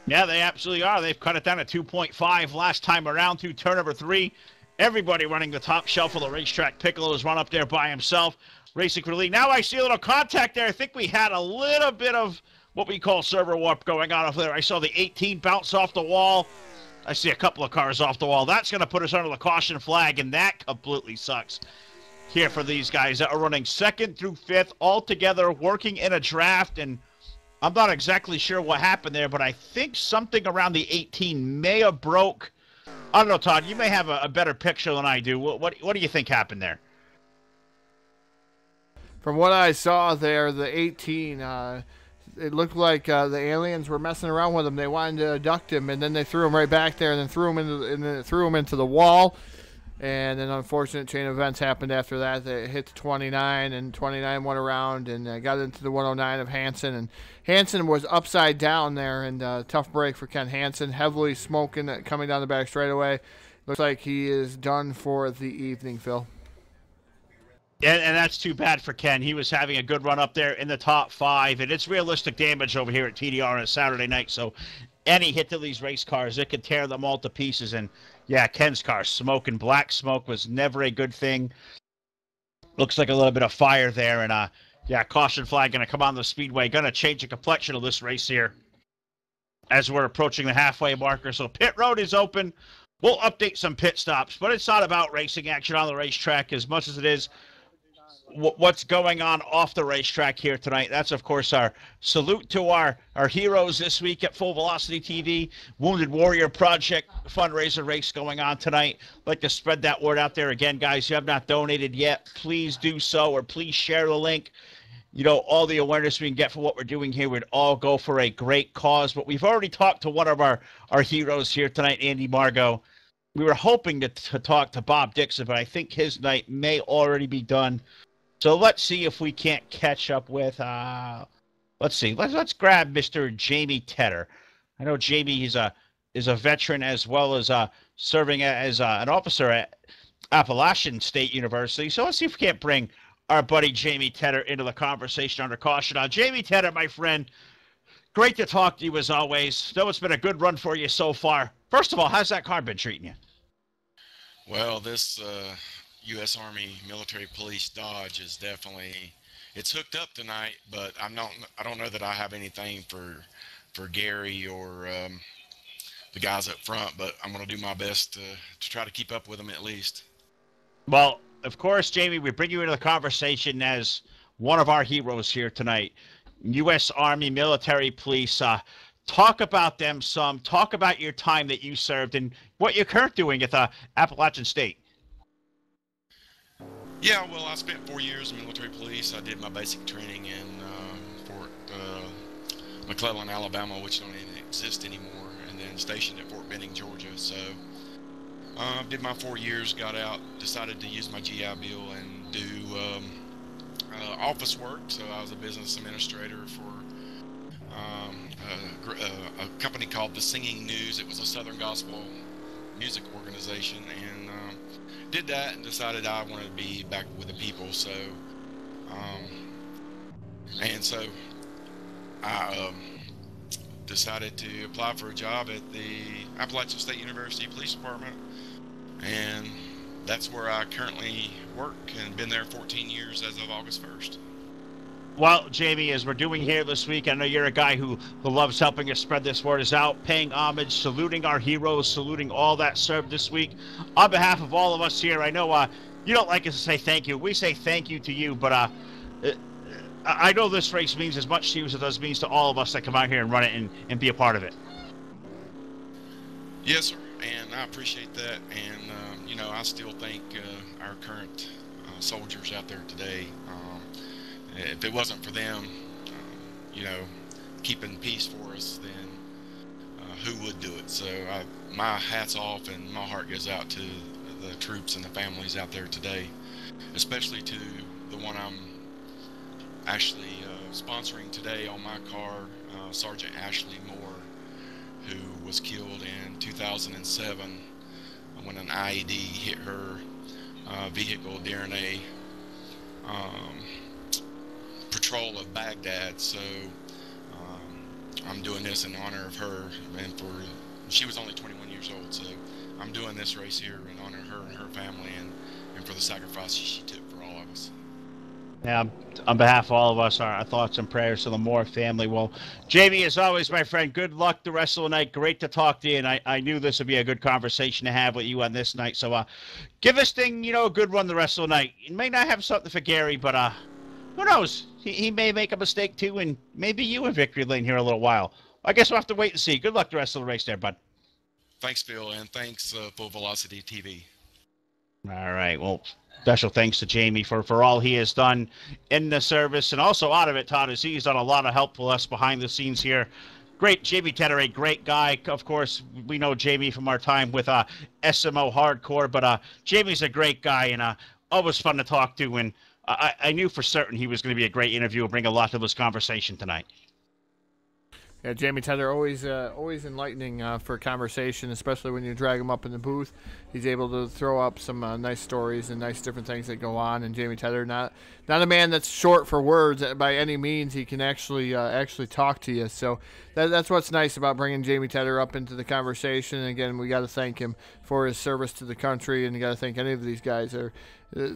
S5: Yeah, they absolutely are. They've cut it down to 2.5 last time around through turn number 3. Everybody running the top shelf of the racetrack. Piccolo has run up there by himself, racing for the lead. Now I see a little contact there. I think we had a little bit of what we call server warp going on over there. I saw the 18 bounce off the wall. I see a couple of cars off the wall. That's going to put us under the caution flag, and that completely sucks here for these guys that are running 2nd through 5th all together, working in a draft. And I'm not exactly sure what happened there, but I think something around the 18 may have broke. I don't know, Todd. You may have a better picture than I do. What do you think happened there?
S6: From what I saw there, the 18, it looked like the aliens were messing around with him. They wanted to abduct him, and then they threw him right back there, and then threw him into the wall. And then unfortunate chain of events happened after that. They hit the 29, and 29 went around and got into the 109 of Hansen. And Hansen was upside down there, and tough break for Ken Hansen. Heavily smoking, coming down the back straightaway. Looks like he is done for the evening, Phil.
S5: And that's too bad for Ken. He was having a good run up there in the top 5, and it's realistic damage over here at TDR on a Saturday night. So any hit to these race cars, it could tear them all to pieces. And yeah, Ken's car smoking. Black smoke was never a good thing. Looks like a little bit of fire there. And yeah, caution flag going to come on the speedway. Going to change the complexion of this race here as we're approaching the halfway marker. So pit road is open. We'll update some pit stops, but it's not about racing action on the racetrack as much as it is what's going on off the racetrack here tonight. That's, of course, our salute to our heroes this week at Full Velocity TV. Wounded Warrior Project fundraiser race going on tonight. I'd like to spread that word out there. Again, guys, you have not donated yet, please do so, or please share the link. All the awareness we can get for what we're doing here would all go for a great cause. But we've already talked to one of our heroes here tonight, Andy Margot. We were hoping to talk to Bob Dixon, but I think his night may already be done. So let's see if we can't catch up with, let's see. Let's grab Mr. Jamie Tedder. I know Jamie is a veteran as well as serving as an officer at Appalachian State University. So let's see if we can't bring our buddy Jamie Tedder into the conversation under caution. Jamie Tedder, my friend, great to talk to you as always. Though it's been a good run for you so far. First of all, how's that car been treating you?
S8: Well, this U.S. Army Military Police Dodge is definitely, it's hooked up tonight, but I don't know that I have anything for Gary or the guys up front, but I'm going to do my best to try to keep up with them at least.
S5: Well, of course, Jamie, we bring you into the conversation as one of our heroes here tonight. U.S. Army Military Police. Talk about them some. Talk about your time that you served and what you're currently doing at Appalachian State.
S8: Yeah, well, I spent 4 years in military police. I did my basic training in Fort McClellan, Alabama, which don't even exist anymore, and then stationed at Fort Benning, Georgia. So did my 4 years, got out, decided to use my GI Bill and do office work. So I was a business administrator for a company called The Singing News. It was a Southern Gospel music organization, and did that and decided I wanted to be back with the people. So I decided to apply for a job at the Appalachian State University Police Department, and that's where I currently work and been there 14 years as of August 1st.
S5: Well, Jamie, as we're doing here this week, I know you're a guy who loves helping us spread this word is out, paying homage, saluting our heroes, saluting all that served this week. On behalf of all of us here, I know you don't like us to say thank you. We say thank you to you, but I know this race means as much to you as it does means to all of us that come out here and run it and be a part of it.
S8: Yes, sir, and I appreciate that. And, you know, I still think our current soldiers out there today, if it wasn't for them, you know, keeping peace for us, then who would do it? So my hat's off and my heart goes out to the troops and the families out there today, especially to the one I'm actually sponsoring today on my car, Sergeant Ashley Moore, who was killed in 2007 when an IED hit her vehicle during a patrol of Baghdad. So I'm doing this in honor of her, and she was only 21 years old, so I'm doing this race here in honor of her and her family, and for the sacrifices she took for all of us.
S5: Yeah, on behalf of all of us, our thoughts and prayers to the Moore family. Well, Jamie, as always, my friend, good luck the rest of the night. Great to talk to you, and I knew this would be a good conversation to have with you on this night. So give this thing, you know, a good run the rest of the night. You may not have something for Gary, but who knows? He may make a mistake too, and maybe you in victory lane here in a little while. I guess we'll have to wait and see. Good luck the rest of the race there, bud.
S8: Thanks, Phil, and thanks Full Velocity TV.
S5: All right. Well, special thanks to Jamie for all he has done in the service and also out of it, Todd, as he's done a lot of help for us behind the scenes here. Great, Jamie Tedder, a great guy. Of course, we know Jamie from our time with SMO Hardcore, but Jamie's a great guy and always fun to talk to. And I knew for certain he was going to be a great interview and bring a lot to this conversation tonight.
S6: Yeah, Jamie Tedder, always enlightening for conversation, especially when you drag him up in the booth. He's able to throw up some nice stories and nice different things that go on. And Jamie Tedder, not a man that's short for words by any means. He can actually talk to you. So that's what's nice about bringing Jamie Tedder up into the conversation. And again, we got to thank him for his service to the country, and you got to thank any of these guys that are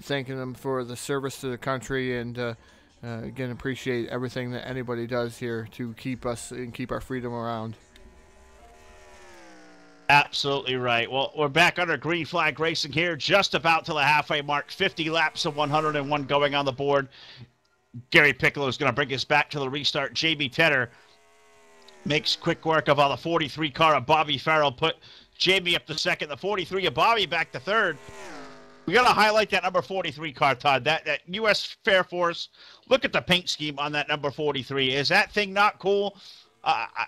S6: thanking him for the service to the country and. Again, appreciate everything that anybody does here to keep us and keep our freedom around.
S5: Absolutely right. Well, we're back under green flag racing here, just about to the halfway mark. 50 laps of 101 going on the board. Gary Piccolo is going to bring us back to the restart. Jamie Tedder makes quick work of the 43 car of Bobby Farrell. Put Jamie up to second. The 43 of Bobby back to third. We got to highlight that number 43 car, Todd. That U.S. Fair Force. Look at the paint scheme on that number 43. Is that thing not cool?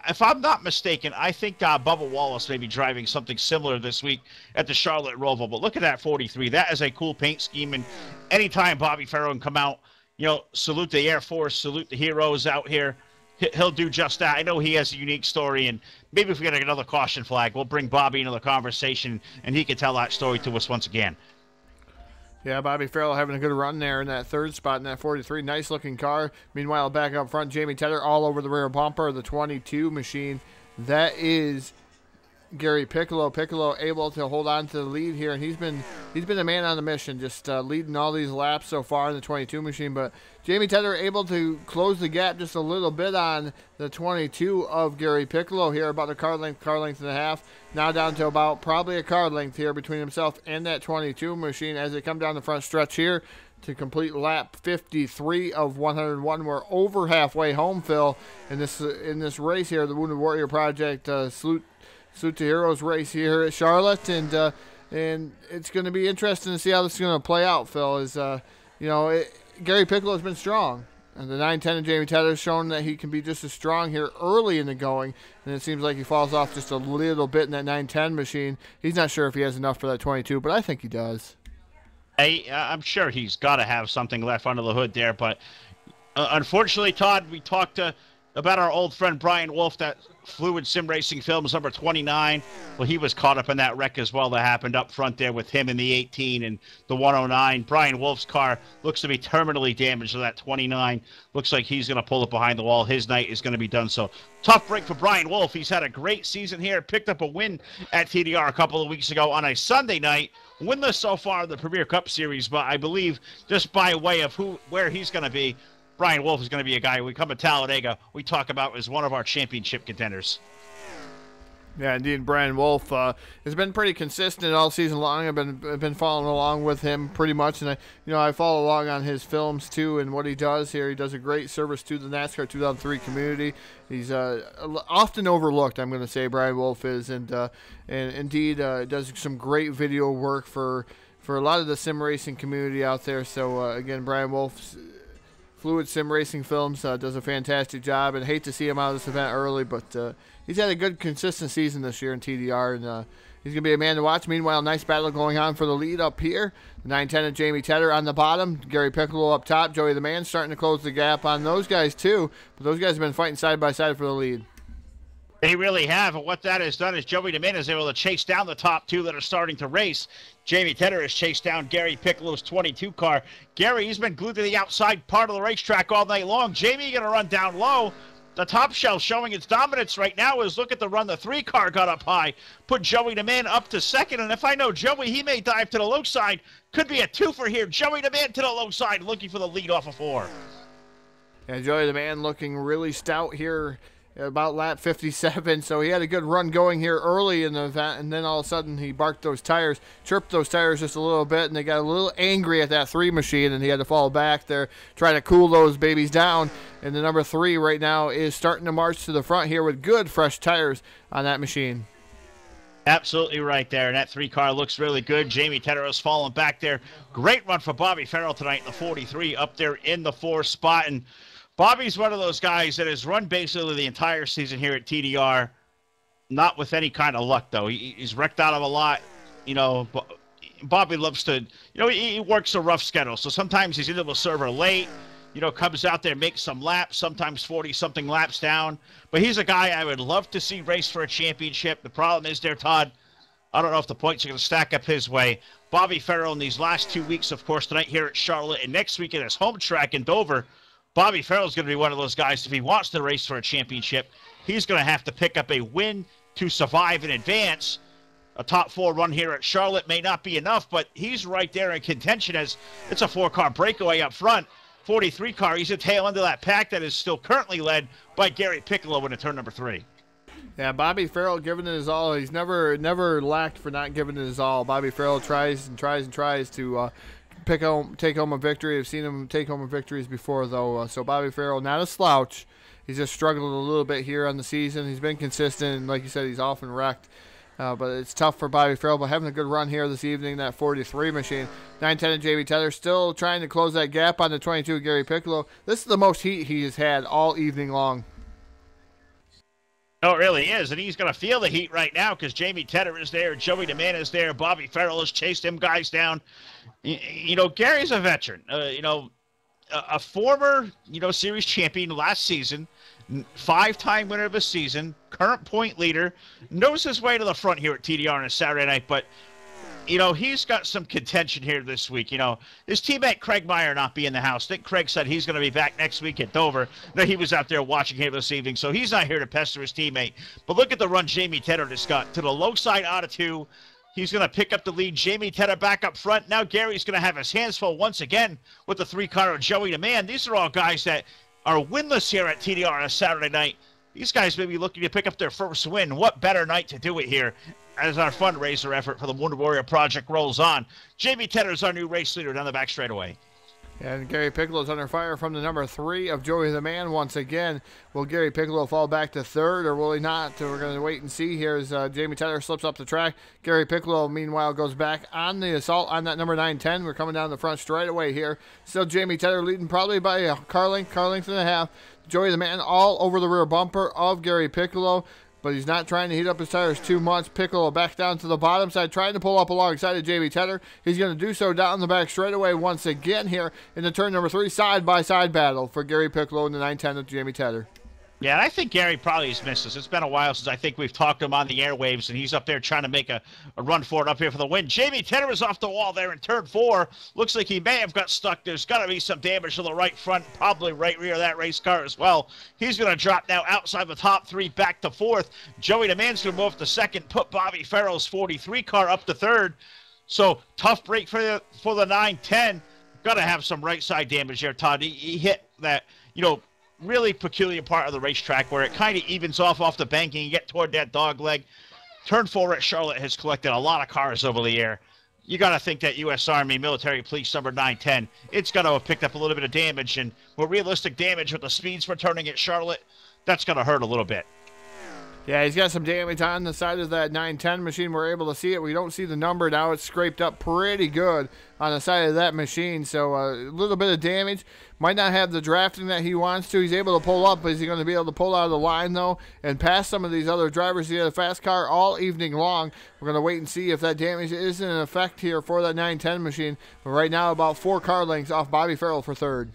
S5: If I'm not mistaken, I think Bubba Wallace may be driving something similar this week at the Charlotte Roval. But look at that 43. That is a cool paint scheme. And anytime Bobby Farrell can come out, you know, salute the Air Force, salute the heroes out here. He'll do just that. I know he has a unique story, and maybe if we get another caution flag, we'll bring Bobby into the conversation, and he can tell that story to us once again.
S6: Yeah, Bobby Farrell having a good run there in that third spot in that 43. Nice-looking car. Meanwhile, back up front, Jamie Tedder all over the rear bumper of the 22 machine. That is Gary Piccolo. Piccolo able to hold on to the lead here, and he's been a man on a mission, just leading all these laps so far in the 22 machine. But Jamie Tedder able to close the gap just a little bit on the 22 of Gary Piccolo here, about a car length and a half. Now down to about probably a car length here between himself and that 22 machine as they come down the front stretch here to complete lap 53 of 101. We're over halfway home, Phil, in this race here, the Wounded Warrior Project Salute to Heroes race here at Charlotte, and it's going to be interesting to see how this is going to play out, Phil. Gary Piccolo has been strong, and the 910 of Jamie Tedder has shown that he can be just as strong here early in the going, and it seems like he falls off just a little bit in that 910 machine. He's not sure if he has enough for that 22, but I think he does.
S5: I'm sure he's got to have something left under the hood there, but unfortunately, Todd, we talked to about our old friend Brian Wolf, that Fluid Sim Racing Films number 29. Well, he was caught up in that wreck as well that happened up front there with him in the 18 and the 109. Brian Wolf's car looks to be terminally damaged to that 29. Looks like he's going to pull it behind the wall. His night is going to be done. So tough break for Brian Wolf. He's had a great season here. Picked up a win at TDR a couple of weeks ago on a Sunday night. Winless so far in the Premier Cup Series, but I believe just by way of where he's going to be, Brian Wolf is going to be a guy we come to Talladega, we talk about as one of our championship contenders.
S6: Yeah, indeed, Brian Wolf has been pretty consistent all season long. I've been following along with him pretty much, and I follow along on his films too and what he does here. He does a great service to the NASCAR 2003 community. He's often overlooked, I'm going to say, Brian Wolf is, and indeed does some great video work for a lot of the sim racing community out there. So again, Brian Wolf's Fluid Sim Racing Films does a fantastic job, and hate to see him out of this event early, but he's had a good, consistent season this year in TDR, and he's going to be a man to watch. Meanwhile, nice battle going on for the lead up here. The 910 of Jamie Tedder on the bottom, Gary Piccolo up top, Joey the Man starting to close the gap on those guys too, but those guys have been fighting side by side for the lead.
S5: They really have, and what that has done is Joey DeMint is able to chase down the top two that are starting to race. Jamie Tedder has chased down Gary Piccolo's 22 car. Gary, he's been glued to the outside part of the racetrack all night long. Jamie going to run down low. The top shelf showing its dominance right now is look at the run. The 3 car got up high, put Joey DeMint up to second, and if I know Joey, he may dive to the low side. Could be a twofer here. Joey DeMint to the low side, looking for the lead off of 4.
S6: Yeah, Joey the Man looking really stout here about lap 57, so he had a good run going here early in the event, and then all of a sudden he barked those tires, chirped those tires just a little bit, and they got a little angry at that 3 machine, and he had to fall back there, try to cool those babies down. And the number 3 right now is starting to march to the front here with good fresh tires on that machine.
S5: Absolutely right there, and that 3 car looks really good. Jamie Tedder has fallen back there. Great run for Bobby Farrell tonight in the 43, up there in the 4 spot, and Bobby's one of those guys that has run basically the entire season here at TDR, not with any kind of luck, though. He's wrecked out of a lot. Bobby loves to, he works a rough schedule. So sometimes he's into the server late, comes out there, makes some laps, sometimes 40-something laps down. But he's a guy I would love to see race for a championship. The problem is there, Todd, I don't know if the points are going to stack up his way. Bobby Farrell in these last 2 weeks, of course, tonight here at Charlotte, and next week at his home track in Dover, Bobby Farrell's going to be one of those guys, if he wants to race for a championship, he's going to have to pick up a win to survive in advance. A top 4 run here at Charlotte may not be enough, but he's right there in contention as it's a 4-car breakaway up front. 43 car, he's a tail end of that pack that is still currently led by Gary Piccolo in turn number 3.
S6: Yeah, Bobby Farrell giving it his all. He's never lacked for not giving it his all. Bobby Farrell tries and tries and tries to take home a victory. I've seen him take home victories before, though. So Bobby Farrell, not a slouch. He's just struggled a little bit here on the season. He's been consistent, and like you said, he's often wrecked. But it's tough for Bobby Farrell, but having a good run here this evening, that 43 machine. 910 and Jamie Tedder still trying to close that gap on the 22 Gary Piccolo. This is the most heat he has had all evening long.
S5: No, it really is, and he's going to feel the heat right now because Jamie Tedder is there, Joey DeMint is there, Bobby Farrell has chased them guys down. Gary's a veteran, a former, series champion last season, 5-time winner of a season, current point leader, knows his way to the front here at TDR on a Saturday night, but he's got some contention here this week. His teammate Craig Meyer not be in the house. I think Craig said he's going to be back next week at Dover. No, he was out there watching him this evening, so he's not here to pester his teammate. But look at the run Jamie Tedder just got. To the low side out of 2. He's going to pick up the lead. Jamie Tedder back up front. Now Gary's going to have his hands full once again with the 3-car of Joey DeMint. These are all guys that are winless here at TDR on a Saturday night. These guys may be looking to pick up their first win. What better night to do it here as our fundraiser effort for the Wounded Warrior Project rolls on. Jamie Tedder's our new race leader down the back straightaway.
S6: And Gary Piccolo's under fire from the number 3 of Joey the Man once again. Will Gary Piccolo fall back to 3rd, or will he not? We're going to wait and see here as Jamie Tedder slips up the track. Gary Piccolo, meanwhile, goes back on the assault on that number 910. We're coming down the front straightaway here. Still Jamie Tedder leading probably by a car length and a half. Joey the Man all over the rear bumper of Gary Piccolo, but he's not trying to heat up his tires too much. Piccolo back down to the bottom side, trying to pull up alongside of Jamie Tedder. He's going to do so down the back straightaway once again here in the turn number 3, side-by-side battle for Gary Piccolo and the 910 of Jamie Tedder.
S5: Yeah, and I think Gary probably has missed us. It's been a while since I think we've talked to him on the airwaves, and he's up there trying to make a run for it up here for the win. Jamie Tedder is off the wall there in turn 4. Looks like he may have got stuck. There's got to be some damage to the right front, probably right rear of that race car as well. He's going to drop now outside the top 3 back to 4th. Joey DeMann's going to move to 2nd, put Bobby Farrell's 43 car up to 3rd. So tough break for the 9-10. Got to have some right side damage there, Todd. He hit that, really peculiar part of the racetrack where it kind of evens off the bank and you get toward that dog leg. Turn 4 at Charlotte has collected a lot of cars over the air. You got to think that U.S. Army Military Police number 910, it's got to have picked up a little bit of damage, and more realistic damage with the speeds returning at Charlotte, that's going to hurt a little bit.
S6: Yeah, he's got some damage on the side of that 910 machine. We're able to see it. We don't see the number now. It's scraped up pretty good on the side of that machine. So a little bit of damage. Might not have the drafting that he wants to. He's able to pull up. Is he going to be able to pull out of the line, though, and pass some of these other drivers? He had a fast car all evening long. We're going to wait and see if that damage is in effect here for that 910 machine. But right now, about 4 car lengths off Bobby Farrell for 3rd.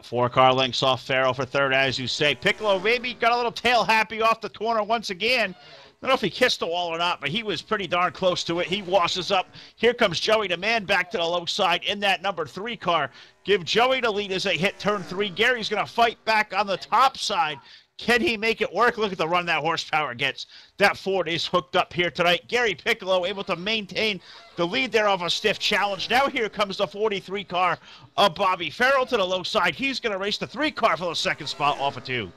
S5: 4 car lengths off Farrell for 3rd, as you say. Piccolo maybe got a little tail happy off the corner once again. I don't know if he kissed the wall or not, but he was pretty darn close to it. He washes up. Here comes Joey DeMann back to the low side in that number 3 car. Give Joey the lead as they hit turn 3. Gary's going to fight back on the top side. Can he make it work? Look at the run that horsepower gets. That Ford is hooked up here tonight. Gary Piccolo able to maintain the lead there off a stiff challenge. Now here comes the 43 car of Bobby Farrell to the low side. He's going to race the 3 car for the 2nd spot off of 2.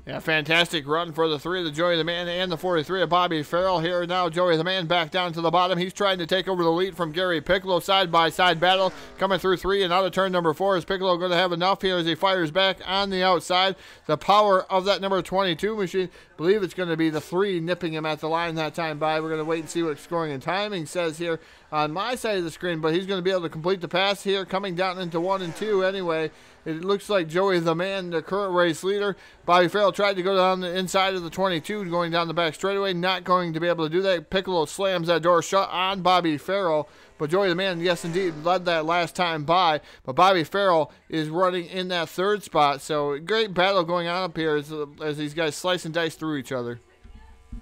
S6: Yeah, fantastic run for the 3 of the Joey DeMann and the 43 of Bobby Farrell. Here now, Joey DeMann back down to the bottom. He's trying to take over the lead from Gary Piccolo. Side-by-side battle coming through 3 and out of turn number 4. Is Piccolo going to have enough here as he fires back on the outside? The power of that number 22 machine. I believe it's going to be the 3 nipping him at the line that time by. We're going to wait and see what scoring and timing says here on my side of the screen, but he's going to be able to complete the pass here, coming down into 1 and 2 anyway. It looks like Joey DeMann, the current race leader. Bobby Farrell tried to go down the inside of the 22, going down the back straightaway. Not going to be able to do that. Piccolo slams that door shut on Bobby Farrell. But Joey DeMann, yes, indeed, led that last time by. But Bobby Farrell is running in that 3rd spot. So great battle going on up here as these guys slice and dice through each other.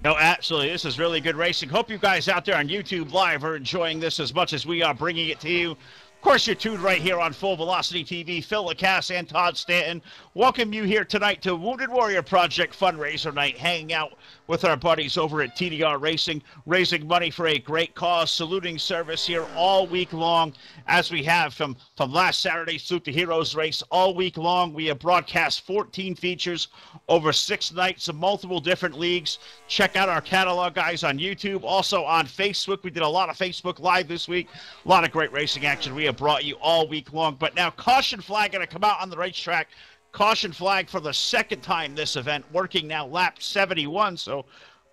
S5: No, absolutely. This is really good racing. Hope you guys out there on YouTube Live are enjoying this as much as we are bringing it to you. Of course, you're tuned right here on Full Velocity TV. Phil Lacasse and Todd Stanton welcome you here tonight to Wounded Warrior Project Fundraiser Night, hanging out with our buddies over at TDR Racing, raising money for a great cause, saluting service here all week long, as we have from last Saturday's Salute the Heroes race all week long. We have broadcast 14 features over 6 nights of multiple different leagues. Check out our catalog, guys, on YouTube. Also on Facebook. We did a lot of Facebook Live this week. A lot of great racing action we have brought you all week long. But now caution flag going to come out on the racetrack. Caution flag for the 2nd time this event, working now lap 71. So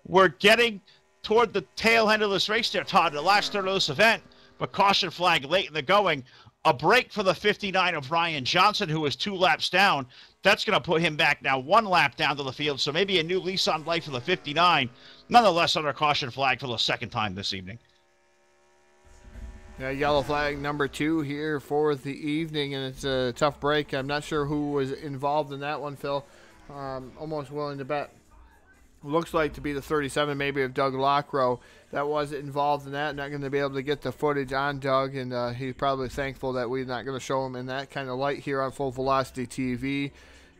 S5: we're getting toward the tail end of this race there, Todd, the last third of this event. But caution flag late in the going. A break for the 59 of Ryan Johnson, who is 2 laps down. That's going to put him back now 1 lap down to the field. So maybe a new lease on life for the 59. Nonetheless, under caution flag for the 2nd time this evening.
S6: Yeah, yellow flag number 2 here for the evening, and it's a tough break. I'm not sure who was involved in that one, Phil. Almost willing to bet. Looks like to be the 37, maybe, of Doug Lockrow. That was involved in that. Not going to be able to get the footage on Doug, and he's probably thankful that we're not going to show him in that kind of light here on Full Velocity TV.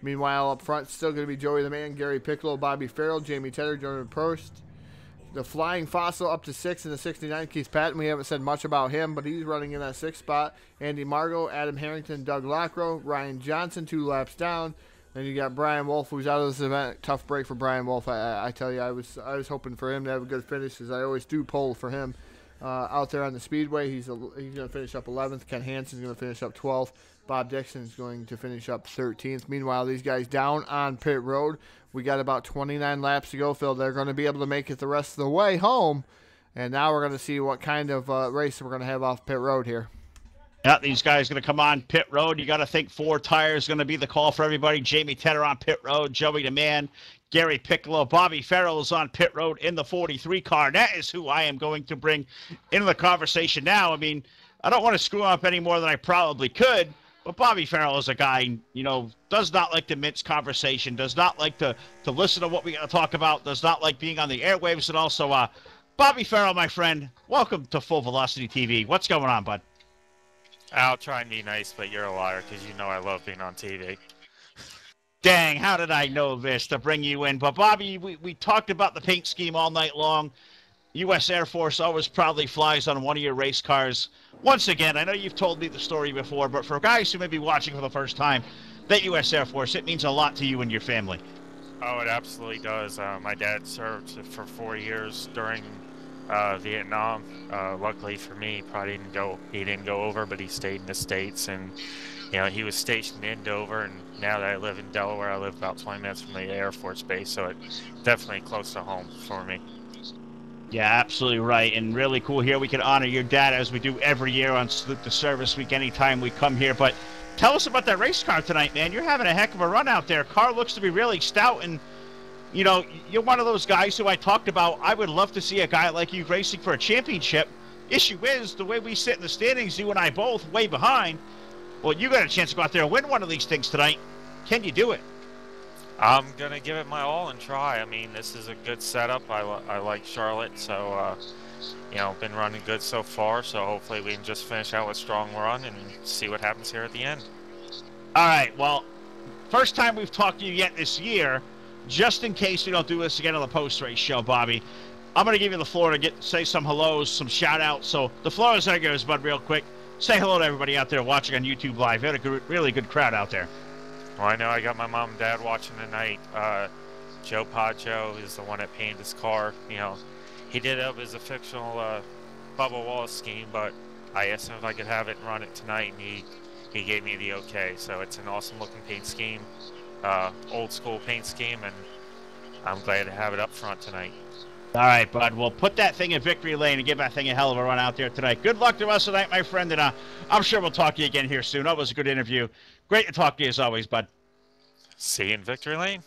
S6: Meanwhile, up front, still going to be Joey DeMann, Gary Piccolo, Bobby Farrell, Jamie Tedder, Jordan Prost. The Flying Fossil up to 6 in the 69, Keith Patton. We haven't said much about him, but he's running in that 6th spot. Andy Margot, Adam Harrington, Doug Lockrow, Ryan Johnson, 2 laps down. Then you got Brian Wolf, who's out of this event. Tough break for Brian Wolf. I tell you, I was hoping for him to have a good finish, as I always do pull for him out there on the speedway. He's going to finish up 11th. Ken Hansen's going to finish up 12th. Bob Dixon's going to finish up 13th. Meanwhile, these guys down on pit road. We got about 29 laps to go, Phil. They're going to be able to make it the rest of the way home. And now we're going to see what kind of race we're going to have off pit road here.
S5: Yeah, these guys going to come on pit road. You got to think 4 tires going to be the call for everybody. Jamie Tedder on pit road, Joey DeMann, Gary Piccolo, Bobby Farrell is on pit road in the 43 car. That is who I am going to bring into the conversation now. I mean, I don't want to screw up any more than I probably could, But Bobby Farrell is a guy, does not like to mince conversation, does not like to listen to what we got to talk about, does not like being on the airwaves. And also, Bobby Farrell, my friend, welcome to Full Velocity TV. What's going on, bud?
S9: I'll try and be nice, but you're a liar because you know I love being on TV.
S5: Dang, how did I know this to bring you in? But, Bobby, we talked about the paint scheme all night long. U.S. Air Force always proudly flies on one of your race cars. Once again, I know you've told me the story before, but for guys who may be watching for the first time, that U.S. Air Force, it means a lot to you and your family.
S9: Oh, it absolutely does. My dad served for 4 years during Vietnam. Luckily for me, he didn't go over, but he stayed in the States, and he was stationed in Dover. And now that I live in Delaware, I live about 20 minutes from the Air Force Base, so it's definitely close to home for me.
S5: Yeah, absolutely right, and really cool here. We can honor your dad as we do every year on Salute the Service Week anytime we come here. But tell us about that race car tonight, man. You're having a heck of a run out there. Car looks to be really stout, and you're one of those guys who I talked about. I would love to see a guy like you racing for a championship. Issue is, the way we sit in the standings, you and I both, way behind. Well, you got a chance to go out there and win one of these things tonight. Can you do it?
S9: I'm going to give it my all and try. I mean, this is a good setup. I like Charlotte, so, been running good so far. So hopefully we can just finish out with a strong run and see what happens here at the end.
S5: All right, well, first time we've talked to you yet this year. Just in case we don't do this again on the post-race show, Bobby, I'm going to give you the floor to say some hellos, some shout-outs. So the floor is yours, bud, real quick. Say hello to everybody out there watching on YouTube Live. We had a really good crowd out there.
S9: Well, I know I got my mom and dad watching tonight. Joe Pacho is the one that painted this car. He did it up as a fictional Bubba Wallace scheme, but I asked him if I could have it and run it tonight, and he gave me the okay. So it's an awesome looking paint scheme, old school paint scheme, and I'm glad to have it up front tonight.
S5: All right, bud. We'll put that thing in victory lane and give that thing a hell of a run out there tonight. Good luck to us tonight, my friend, and I'm sure we'll talk to you again here soon. That was a good interview. Great to talk to you as always, bud.
S9: See you in victory lane.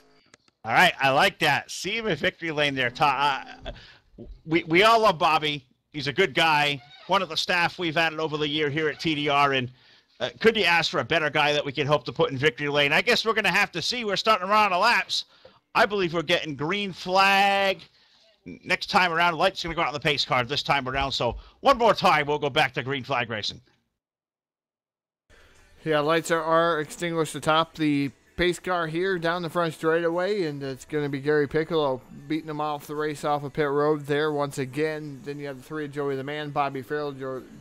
S5: All right, I like that. See you in victory lane there, Todd. We all love Bobby. He's a good guy. One of the staff we've added over the year here at TDR, and could you ask for a better guy that we can hope to put in victory lane? I guess we're going to have to see. We're starting to run out of laps. I believe we're getting green flag. Next time around, light's going to go out on the pace car this time around. So one more time, we'll go back to green flag racing.
S6: Yeah, lights are extinguished atop the pace car here down the front straightaway, and it's going to be Gary Piccolo beating him off the race off of pit road there once again. Then you have the three of Joey the Man, Bobby Farrell,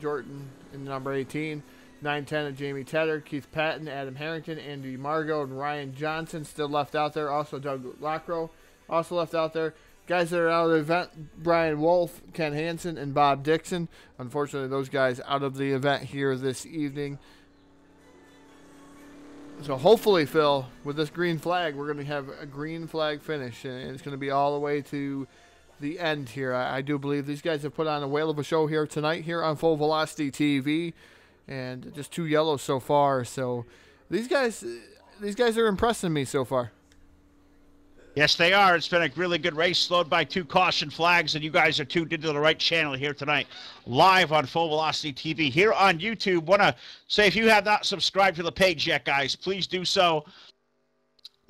S6: Jordan in number 18, 9-10 of Jamie Tedder, Keith Patton, Adam Harrington, Andy Margot, and Ryan Johnson still left out there. Also Doug Lockrow also left out there. Guys that are out of the event, Brian Wolf, Ken Hansen, and Bob Dixon. Unfortunately, those guys out of the event here this evening. So hopefully, Phil, with this green flag, we're going to have a green flag finish, and it's going to be all the way to the end here. I do believe these guys have put on a whale of a show here tonight here on Full Velocity TV, and just 2 yellows so far. So these guys are impressing me so far.
S5: Yes, they are. It's been a really good race, slowed by 2 caution flags, and you guys are tuned into the right channel here tonight, live on Full Velocity TV here on YouTube. Want to say, if you have not subscribed to the page yet, guys, please do so.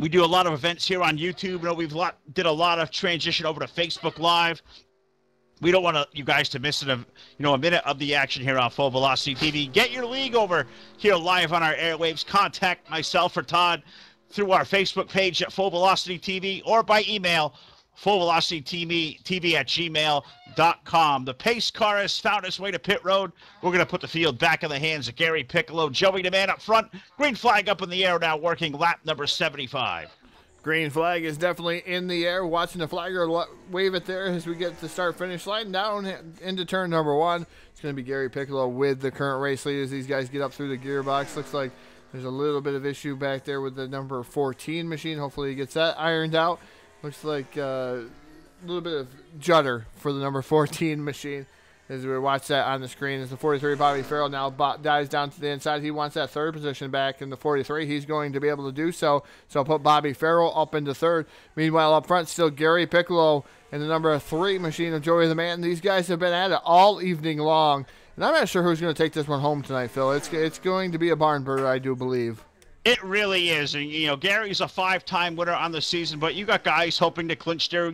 S5: We do a lot of events here on YouTube. We've did a lot of transition over to Facebook Live. We don't want you guys to miss a minute of the action here on Full Velocity TV. Get your league over here live on our airwaves. Contact myself or Todd through our Facebook page at Full Velocity TV or by email, fullvelocitytv@gmail.com. The pace car has found its way to pit road. We're going to put the field back in the hands of Gary Piccolo. Joey the Man up front. Green flag up in the air now, working lap number 75.
S6: Green flag is definitely in the air. Watching the flagger wave it there as we get to start-finish, sliding down into turn number 1. It's going to be Gary Piccolo with the current race lead as these guys get up through the gearbox. Looks like there's a little bit of issue back there with the number 14 machine. Hopefully he gets that ironed out. Looks like a little bit of judder for the number 14 machine as we watch that on the screen. As the 43 Bobby Farrell now dives down to the inside. He wants that third position back in the 43. He's going to be able to do so. So I'll put Bobby Farrell up into third. Meanwhile, up front, still Gary Piccolo and the number 3 machine of Joey the Man. These guys have been at it all evening long. And I'm not sure who's going to take this one home tonight, Phil. It's going to be a barn burner, I do believe.
S5: It really is. And, Gary's a 5-time winner on the season, but you got guys hoping to clinch their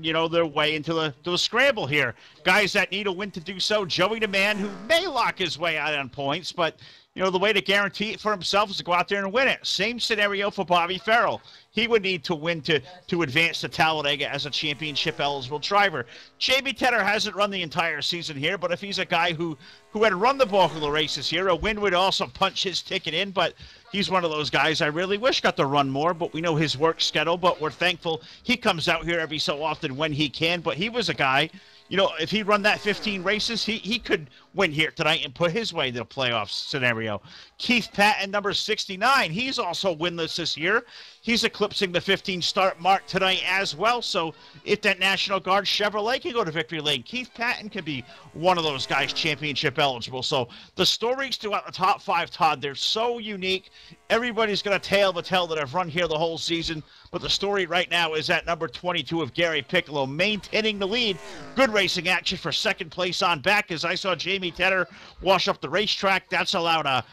S5: way into the scramble here. Guys that need a win to do so. Joey the Man, who may lock his way out on points, but, the way to guarantee it for himself is to go out there and win it. Same scenario for Bobby Farrell. He would need to win to advance to Talladega as a championship-eligible driver. Jamie Tedder hasn't run the entire season here, but if he's a guy who had run the bulk of the races here, a win would also punch his ticket in, but he's one of those guys I really wish got to run more, but we know his work schedule, but we're thankful he comes out here every so often when he can, but he was a guy, if he run that 15 races, he could win here tonight and put his way to the playoff scenario. Keith Patton, number 69, he's also winless this year. He's eclipsing the 15-start mark tonight as well, so if that National Guard Chevrolet can go to victory lane, Keith Patton could be one of those guys championship eligible. So the stories throughout the top 5, Todd, they're so unique. Everybody's going to tell the tale that have run here the whole season, but the story right now is at number 22 of Gary Piccolo maintaining the lead. Good racing action for second place on back as I saw Jamie Tedder wash up the racetrack. That's allowed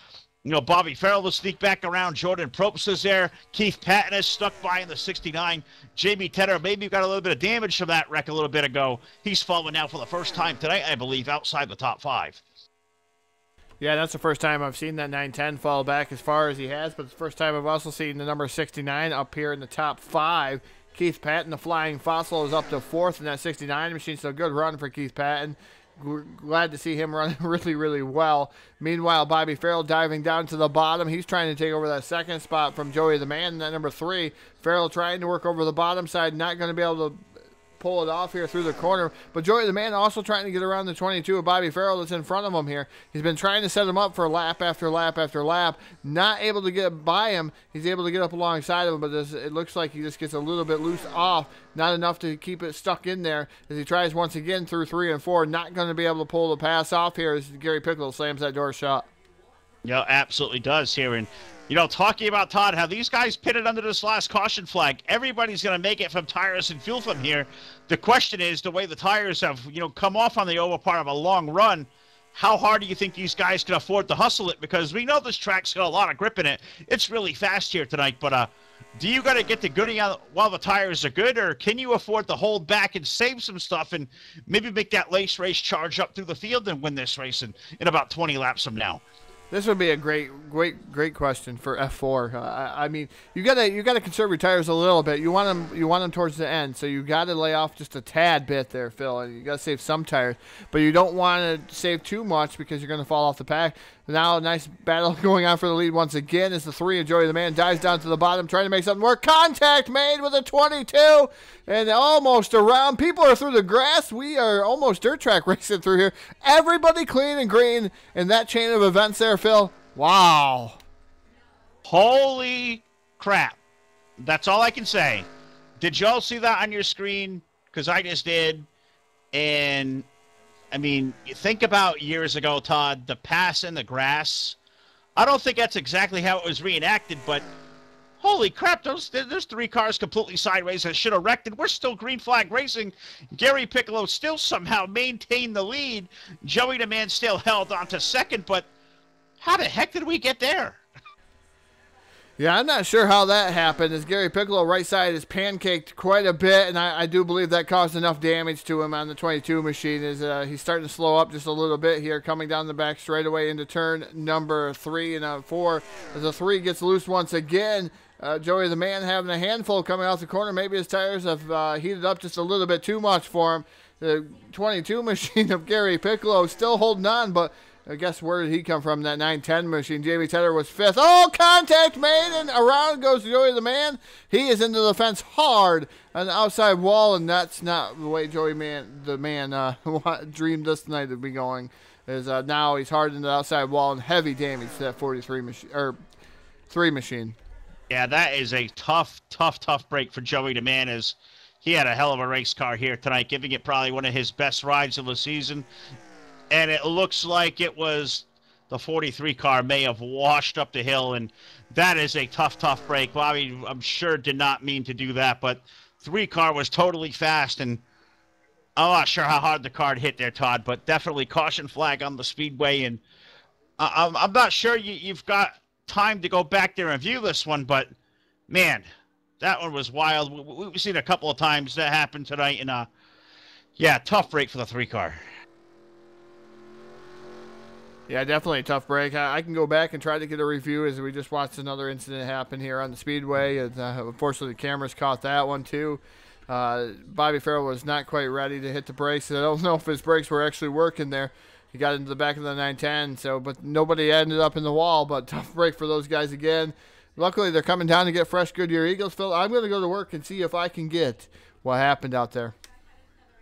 S5: Bobby Farrell to sneak back around. Jordan Probst is there. Keith Patton is stuck by in the 69. Jamie Tedder maybe got a little bit of damage from that wreck a little bit ago. He's fallen now for the first time tonight, I believe, outside the top 5.
S6: Yeah, that's the first time I've seen that 910 fall back as far as he has, but it's the first time I've also seen the number 69 up here in the top 5. Keith Patton, the Flying Fossil, is up to 4th in that 69 machine, so good run for Keith Patton. We're glad to see him running really, really well. Meanwhile, Bobby Farrell diving down to the bottom. He's trying to take over that second spot from Joey the Man, that number 3. Farrell trying to work over the bottom side, not going to be able to pull it off here through the corner. But Joey the Man also trying to get around the 22 of Bobby Farrell that's in front of him here. He's been trying to set him up for lap after lap after lap. Not able to get by him. He's able to get up alongside of him, but it looks like he just gets a little bit loose off. Not enough to keep it stuck in there as he tries once again through 3 and 4. Not going to be able to pull the pass off here as Gary Piccolo slams that door shut.
S5: Yeah, absolutely does here. And, talking about, Todd, how these guys pitted under this last caution flag, everybody's going to make it from tires and fuel from here. The question is, the way the tires have, come off on the oval part of a long run, how hard do you think these guys can afford to hustle it? Because we know this track's got a lot of grip in it. It's really fast here tonight, but do you got to get the goodie on while the tires are good, or can you afford to hold back and save some stuff and maybe make that race charge up through the field and win this race in about 20 laps from now?
S6: This would be a great question for F4. I mean, you gotta conserve your tires a little bit. You want them towards the end, so you gotta lay off just a tad bit there, Phil. And you gotta save some tires, but you don't want to save too much because you're gonna fall off the pack. Now a nice battle going on for the lead once again as the 3 of Joey the Man dives down to the bottom, trying to make something work. Contact made with a 22, and almost around. People are through the grass. We are almost dirt track racing through here. Everybody clean and green in that chain of events there, Phil. Wow.
S5: Holy crap. That's all I can say. Did y'all see that on your screen? Because I just did. And I mean, you think about years ago, Todd, the pass in the grass. I don't think that's exactly how it was reenacted, but holy crap, there's 3 cars completely sideways that should have wrecked, and we're still green flag racing. Gary Piccolo still somehow maintained the lead. Joey the Man still held on to second, but how the heck did we get there?
S6: Yeah, I'm not sure how that happened, as Gary Piccolo right side is pancaked quite a bit, and I do believe that caused enough damage to him on the 22 machine as he's starting to slow up just a little bit here, coming down the back straightaway into turn number 3 and 4. As the 3 gets loose once again, Joey the Man having a handful coming out the corner. Maybe his tires have heated up just a little bit too much for him. The 22 machine of Gary Piccolo still holding on, but I guess where did he come from? That 910 machine. Jamie Tedder was 5th. Oh, contact made, and around goes Joey the Man. He is into the fence hard on the outside wall, and that's not the way Joey the Man dreamed this night to be going. Is now he's hard into the outside wall and heavy damage to that 43 machine or 3 machine.
S5: Yeah, that is a tough break for Joey the Man, as he had a hell of a race car here tonight, giving it probably one of his best rides of the season. And it looks like it was the 43 car may have washed up the hill, and that is a tough break. Bobby, I'm sure, did not mean to do that, but 3 car was totally fast, and I'm not sure how hard the card hit there, Todd, but definitely caution flag on the speedway. And I'm not sure you've got time to go back there and view this one, but man, that one was wild. We've seen a couple of times that happen tonight, and yeah, tough break for the 3-car.
S6: Yeah, definitely a tough break. I can go back and try to get a review as we just watched another incident happen here on the speedway. Unfortunately, the cameras caught that one too. Bobby Farrell was not quite ready to hit the brakes. I don't know if his brakes were actually working there. He got into the back of the 910, but nobody ended up in the wall. But tough break for those guys again. Luckily, they're coming down to get fresh Goodyear Eagles. Phil, I'm going to go to work and see if I can get what happened out there.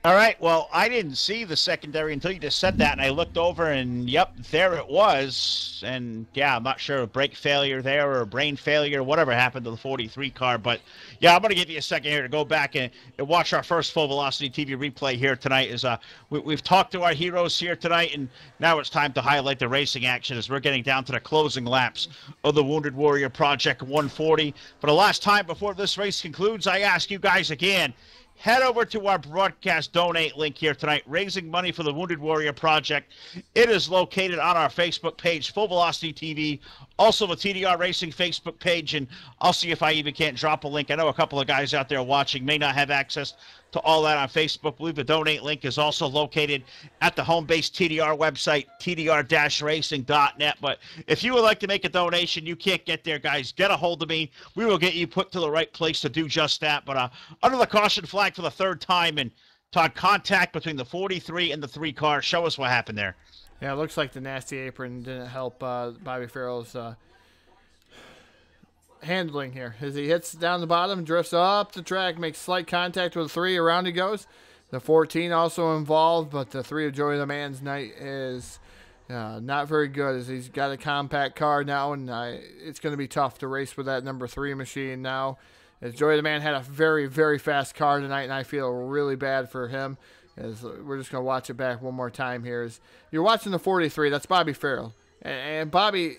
S5: All right, well, I didn't see the secondary until you just said that, and I looked over, and yep, there it was. And yeah, I'm not sure, a brake failure there or a brain failure, whatever happened to the 43 car. But yeah, I'm going to give you a second here to go back and watch our first Full Velocity TV replay here tonight. We've talked to our heroes here tonight, and now it's time to highlight the racing action as we're getting down to the closing laps of the Wounded Warrior Project 140. For the last time before this race concludes, I ask you guys again, head over to our broadcast donate link here tonight, raising money for the Wounded Warrior Project. It is located on our Facebook page, Full Velocity TV, also the TDR Racing Facebook page, and I'll see if I even can't drop a link. I know a couple of guys out there watching may not have access to all that on Facebook. I believe the donate link is also located at the home base TDR website, tdr-racing.net. But if you would like to make a donation, you can't get there, guys, get a hold of me. We will get you put to the right place to do just that. But under the caution flag for the third time, and Todd, contact between the 43 and the 3 car. Show us what happened there.
S6: Yeah, it looks like the nasty apron didn't help Bobby Farrell's handling here. As he hits down the bottom, drifts up the track, makes slight contact with the 3, around he goes. The 14 also involved, but the 3 of Joey the Man's night is not very good, as he's got a compact car now, and it's going to be tough to race with that number 3 machine now. As Joey the Man had a very, very fast car tonight, and I feel really bad for him. As we're just going to watch it back one more time here. As you're watching the 43, that's Bobby Farrell. And Bobby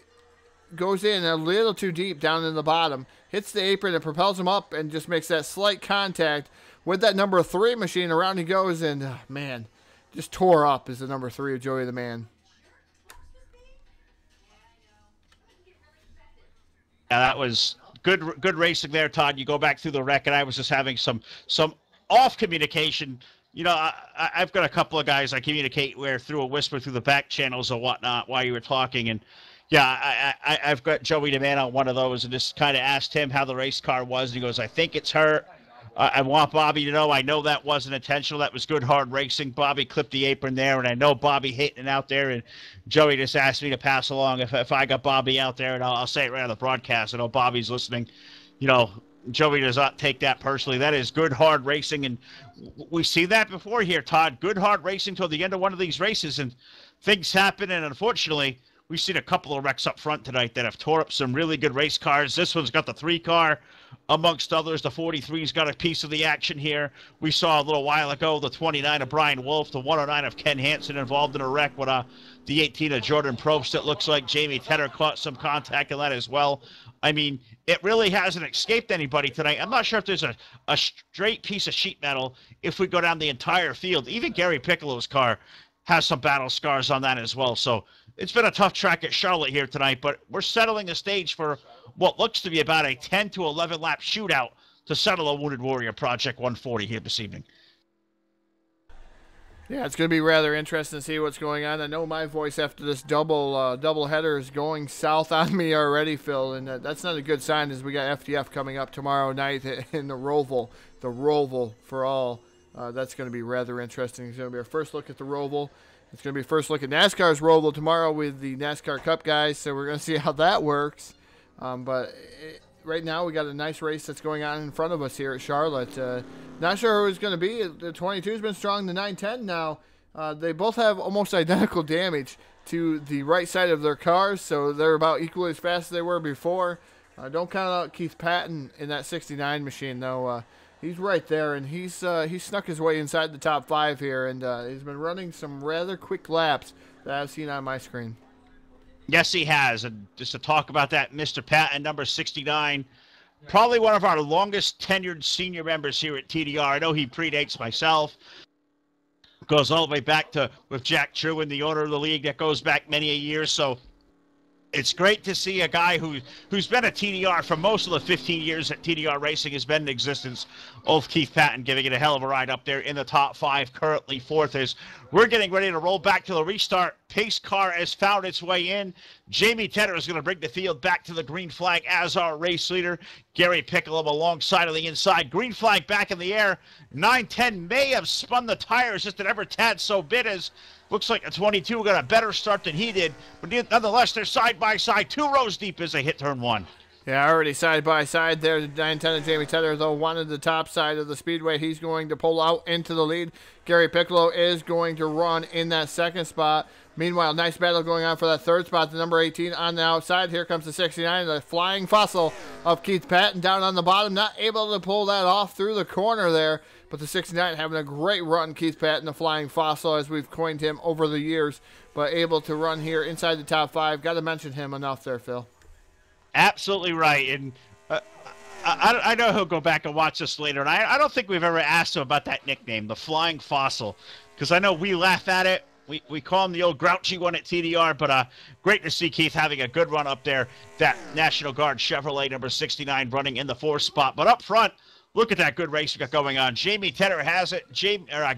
S6: goes in a little too deep down in the bottom, hits the apron and propels him up and just makes that slight contact with that number 3 machine. Around he goes, and man, just tore up as the number 3 of Joey the Man.
S5: Yeah, that was good racing there, Todd. You go back through the wreck, and I was just having some off communication. You know, I've got a couple of guys I communicate where through a whisper through the back channels or whatnot while you were talking. And yeah, I've got Joey the Man on one of those and just kind of asked him how the race car was. And he goes, I think it's hurt. I want Bobby to know I know that wasn't intentional. That was good, hard racing. Bobby clipped the apron there, and I know Bobby hitting it out there. And Joey just asked me to pass along if I got Bobby out there, and I'll say it right on the broadcast. I know Bobby's listening. You know, Joey does not take that personally. That is good, hard racing, and we see that before here, Todd. Good, hard racing till the end of one of these races, and things happen, and unfortunately, we've seen a couple of wrecks up front tonight that have tore up some really good race cars. This one's got the 3 car, amongst others. The 43's got a piece of the action here. We saw a little while ago the 29 of Brian Wolf, the 109 of Ken Hansen involved in a wreck with the 18 of Jordan Probst. It looks like Jamie Tedder caught some contact in that as well. I mean, it really hasn't escaped anybody tonight. I'm not sure if there's a straight piece of sheet metal if we go down the entire field. Even Gary Piccolo's car has some battle scars on that as well. So it's been a tough track at Charlotte here tonight, but we're settling the stage for what looks to be about a 10 to 11 lap shootout to settle a Wounded Warrior Project 140 here this evening.
S6: Yeah, it's going to be rather interesting to see what's going on. I know my voice after this double header is going south on me already, Phil, and that's not a good sign as we got FDF coming up tomorrow night in the Roval for all. That's going to be rather interesting. It's going to be our first look at the Roval. It's going to be first look at NASCAR's Roval tomorrow with the NASCAR Cup guys, so we're going to see how that works. Right now we got a nice race that's going on in front of us here at Charlotte. Not sure who it's going to be. The 22's been strong. The 910 now. They both have almost identical damage to the right side of their cars, so they're about equally as fast as they were before. Don't count out Keith Patton in that 69 machine, though. He's right there, and he's snuck his way inside the top 5 here, and he's been running some rather quick laps that I've seen on my screen.
S5: Yes, he has. And just to talk about that, Mr. Patton, number 69, probably one of our longest tenured senior members here at TDR. I know he predates myself. Goes all the way back to with Jack Truin, the owner of the league. That goes back many a years. So it's great to see a guy who's been a TDR for most of the 15 years that TDR racing has been in existence. Old Keith Patton giving it a hell of a ride up there in the top 5, currently 4th. As we're getting ready to roll back to the restart. Pace car has found its way in. Jamie Tedder is going to bring the field back to the green flag as our race leader. Gary Piccolo alongside on the inside. Green flag back in the air. 9-10 may have spun the tires just an ever tad so bit as looks like a 22 got a better start than he did. But nonetheless, they're side by side, 2 rows deep as they hit turn 1.
S6: Yeah, already side by side there. 9-10 and Jamie Tedder, though, wanted the top side of the speedway. He's going to pull out into the lead. Gary Piccolo is going to run in that second spot. Meanwhile, nice battle going on for that third spot. The number 18 on the outside. Here comes the 69, the flying fossil of Keith Patton down on the bottom. Not able to pull that off through the corner there. But the 69 having a great run. Keith Patton, the flying fossil, as we've coined him over the years. But able to run here inside the top 5. Got to mention him enough there, Phil.
S5: Absolutely right. And I know he'll go back and watch this later. And I don't think we've ever asked him about that nickname, the Flying Fossil, because I know we laugh at it. We call him the old grouchy one at TDR, but great to see Keith having a good run up there. That National Guard Chevrolet number 69 running in the 4th spot. But up front, look at that good race we got going on. Jamie Tedder has it.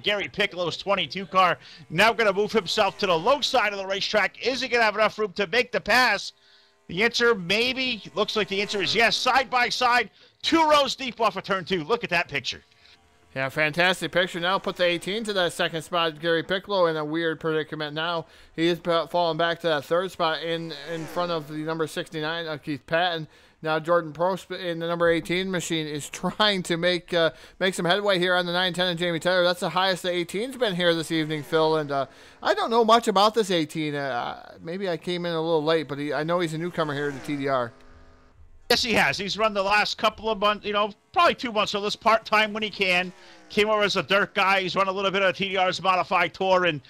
S5: Gary Piccolo's 22 car now going to move himself to the low side of the racetrack. Is he going to have enough room to make the pass? The answer, maybe. Looks like the answer is yes. Side by side, 2 rows deep off of turn 2. Look at that picture.
S6: Yeah, fantastic picture. Now put the 18 to that second spot. Gary Piccolo in a weird predicament now. He is falling back to that third spot in front of the number 69 of Keith Patton. Now Jordan Prost in the number 18 machine is trying to make some headway here on the 9-10 and Jamie Taylor. That's the highest the 18's been here this evening, Phil. And I don't know much about this 18. Maybe I came in a little late, but I know he's a newcomer here to TDR.
S5: Yes, he has. He's run the last couple of months, probably 2 months or less part-time when he can. Came over as a dirt guy. He's run a little bit of TDR's modified tour. And,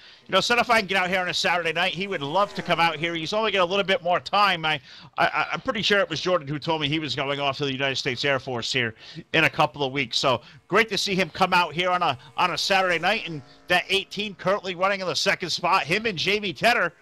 S5: said if I can get out here on a Saturday night, he would love to come out here. He's only got a little bit more time. I'm pretty sure it was Jordan who told me he was going off to the United States Air Force here in a couple of weeks. So great to see him come out here on a Saturday night. And that 18 currently running in the second spot. Him and Jamie Tedder,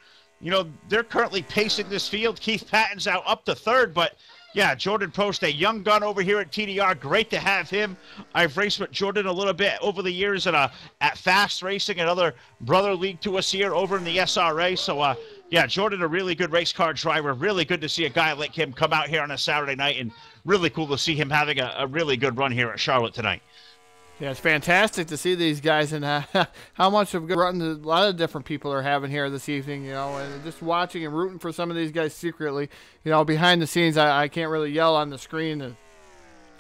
S5: they're currently pacing this field. Keith Patton's out up to third, but yeah, Jordan Prost, a young gun over here at TDR. Great to have him. I've raced with Jordan a little bit over the years at Fast Racing, another brother league to us here over in the SRA. So, yeah, Jordan, a really good race car driver. Really good to see a guy like him come out here on a Saturday night, and really cool to see him having a really good run here at Charlotte tonight.
S6: Yeah, it's fantastic to see these guys and how much of a good run a lot of different people are having here this evening, and just watching and rooting for some of these guys secretly. Behind the scenes, I can't really yell on the screen and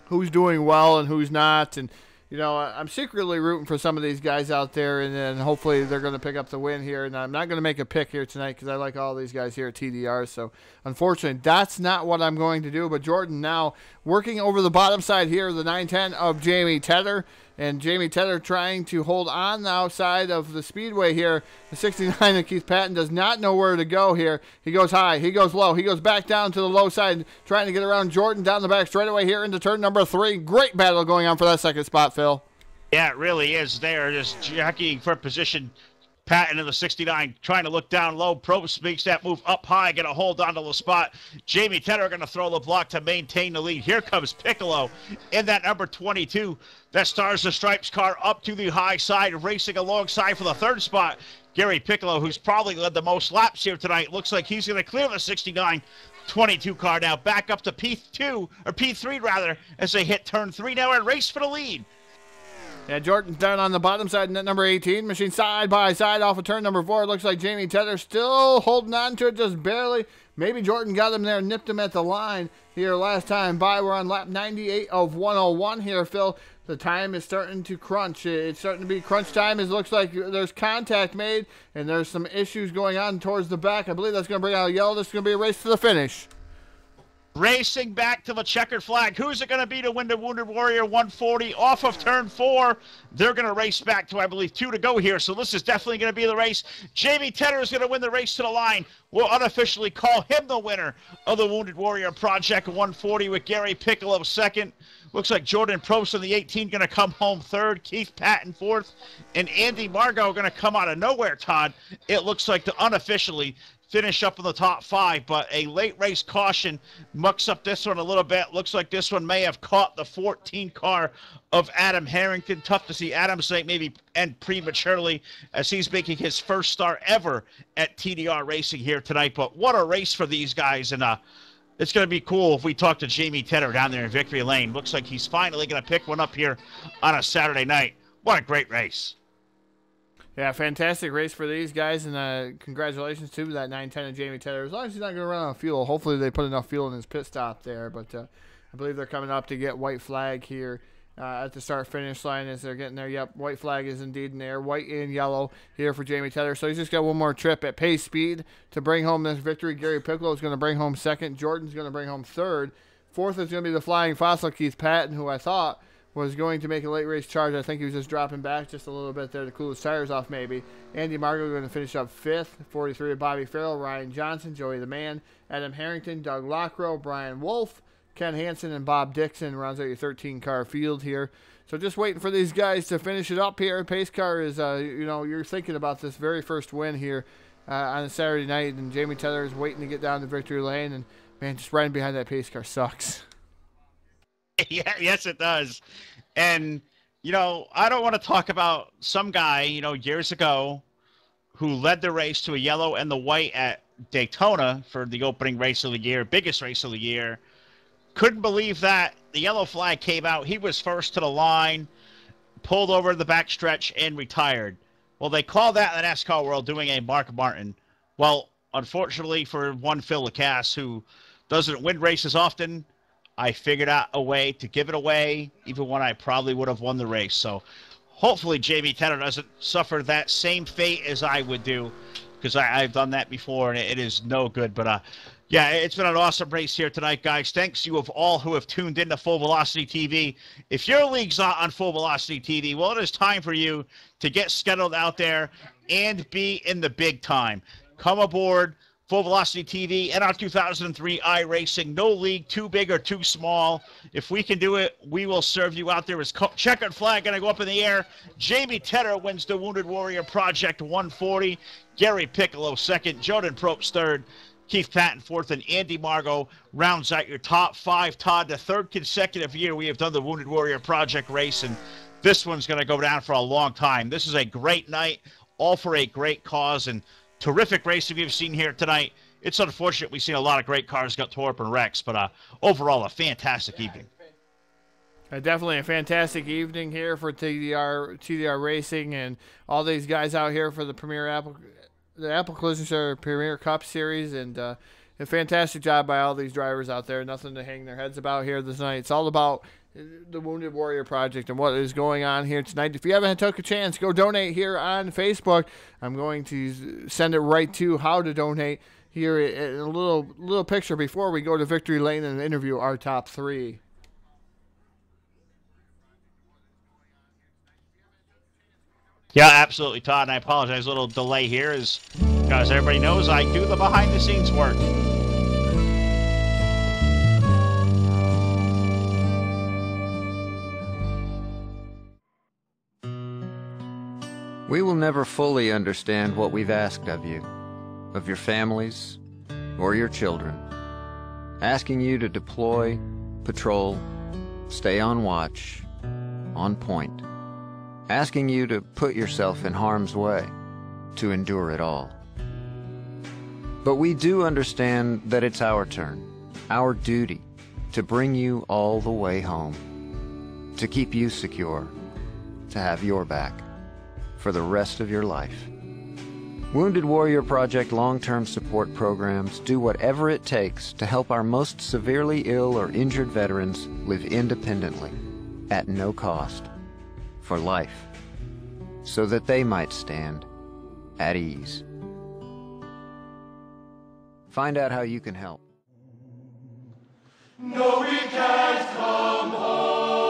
S6: who's doing well and who's not. And, I'm secretly rooting for some of these guys out there, and then hopefully they're going to pick up the win here. And I'm not going to make a pick here tonight because I like all these guys here at TDR. So, unfortunately, that's not what I'm going to do. But Jordan now working over the bottom side here, the 9-10 of Jamie Tedder. And Jamie Tedder trying to hold on the outside of the speedway here. The 69 of Keith Patton does not know where to go here. He goes high. He goes low. He goes back down to the low side, trying to get around Jordan down the back straightaway here into turn number 3. Great battle going on for that second spot, Phil.
S5: Yeah, it really is. They're just jockeying for position. Patton in the 69 trying to look down low. Probst makes that move up high, get a hold onto the spot. Jamie Tedder going to throw the block to maintain the lead. Here comes Piccolo in that number 22. That Stars and Stripes car up to the high side, racing alongside for the third spot. Gary Piccolo, who's probably led the most laps here tonight, looks like he's going to clear the 69 22 car now. Back up to P2, or P3 rather, as they hit turn 3 now and race for the lead.
S6: Yeah, Jordan's down on the bottom side in that number 18. Machine side by side off of turn number 4. It looks like Jamie Tedder still holding on to it just barely. Maybe Jordan got him there, nipped him at the line here last time by. We're on lap 98 of 101 here, Phil. The time is starting to crunch. It's starting to be crunch time. It looks like there's contact made, and there's some issues going on towards the back. I believe that's going to bring out a yellow. This is going to be a race to the finish.
S5: Racing back to the checkered flag. Who's it going to be to win the Wounded Warrior 140 off of turn 4? They're going to race back to, I believe, 2 to go here. So this is definitely going to be the race. Jamie Tedder is going to win the race to the line. We'll unofficially call him the winner of the Wounded Warrior Project 140 with Gary Piccolo second. Looks like Jordan Probst in the 18 going to come home third, Keith Patton fourth, and Andy Margot going to come out of nowhere, Todd. It looks like to unofficially finish up in the top 5, but a late race caution mucks up this one a little bit. Looks like this one may have caught the 14 car of Adam Harrington. Tough to see Adam say maybe end prematurely as he's making his first start ever at TDR Racing here tonight. But what a race for these guys, and it's going to be cool if we talk to Jamie Tedder down there in Victory Lane. Looks like he's finally going to pick one up here on a Saturday night. What a great race.
S6: Yeah, fantastic race for these guys, and congratulations to that 910 of Jamie Tedder. As long as he's not going to run out of fuel, hopefully they put enough fuel in his pit stop there. But I believe they're coming up to get white flag here at the start-finish line as they're getting there. Yep, white flag is indeed in there, white and yellow here for Jamie Tedder. So he's just got one more trip at pace speed to bring home this victory. Gary Piccolo is going to bring home second. Jordan's going to bring home third. Fourth is going to be the Flying Fossil, Keith Patton, who I thought was going to make a late race charge. I think he was just dropping back just a little bit there to cool his tires off maybe. Andy Margo going to finish up fifth. 43 of Bobby Farrell, Ryan Johnson, Joey the Man, Adam Harrington, Doug Lockrow, Brian Wolf, Ken Hansen, and Bob Dixon rounds out your 13-car field here. So just waiting for these guys to finish it up here. Pace car is, you're thinking about this very first win here on a Saturday night, and Jamie Tedder is waiting to get down to victory lane, and, man, just riding behind that pace car sucks.
S5: Yeah, yes, it does. And, I don't want to talk about some guy, years ago who led the race to a yellow and the white at Daytona for the opening race of the year, biggest race of the year. Couldn't believe that. The yellow flag came out. He was first to the line, pulled over the backstretch, and retired. Well, they call that in the NASCAR world doing a Mark Martin. Well, unfortunately for one Phil Lacasse, who doesn't win races often, I figured out a way to give it away, even when I probably would have won the race. So hopefully Jamie Tedder doesn't suffer that same fate as I would do, because I've done that before, and it is no good. But, yeah, it's been an awesome race here tonight, guys. Thanks you of all who have tuned into Full Velocity TV. If your league's not on Full Velocity TV, well, it is time for you to get scheduled out there and be in the big time. Come aboard Full Velocity TV and our 2003 iRacing. No league too big or too small. If we can do it, we will serve you out there. As checkered flag going to go up in the air. Jamie Tedder wins the Wounded Warrior Project 140. Gary Piccolo second. Jordan Probst third. Keith Patton fourth, and Andy Margo rounds out your top 5. Todd, the third consecutive year we have done the Wounded Warrior Project race, and this one's going to go down for a long time. This is a great night, all for a great cause, and terrific racing we've seen here tonight. It's unfortunate we've seen a lot of great cars got tore up in wrecks, but overall a fantastic evening.
S6: Definitely a fantastic evening here for TDR Racing and all these guys out here for the Apple Collision Center Premier Cup Series, and a fantastic job by all these drivers out there. Nothing to hang their heads about here this night. It's all about the Wounded Warrior Project and what is going on here tonight. If you haven't took a chance, go donate here on Facebook. I'm going to send it right to how to donate here in a little picture before we go to Victory Lane and interview our top 3.
S5: Yeah, absolutely, Todd, and I apologize. A little delay here is because everybody knows I do the behind-the-scenes work.
S2: We will never fully understand what we've asked of you, of your families, or your children. Asking you to deploy, patrol, stay on watch, on point. Asking you to put yourself in harm's way, to endure it all. But we do understand that it's our turn, our duty, to bring you all the way home, to keep you secure, to have your back, for the rest of your life. Wounded Warrior Project long-term support programs do whatever it takes to help our most severely ill or injured veterans live independently, at no cost, for life, so that they might stand at ease. Find out how you can help.
S1: No, we can't come home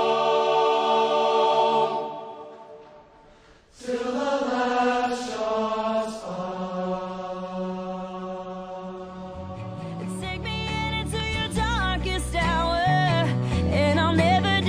S1: till the last shot's fired.
S4: Take me into your darkest hour, and I'll never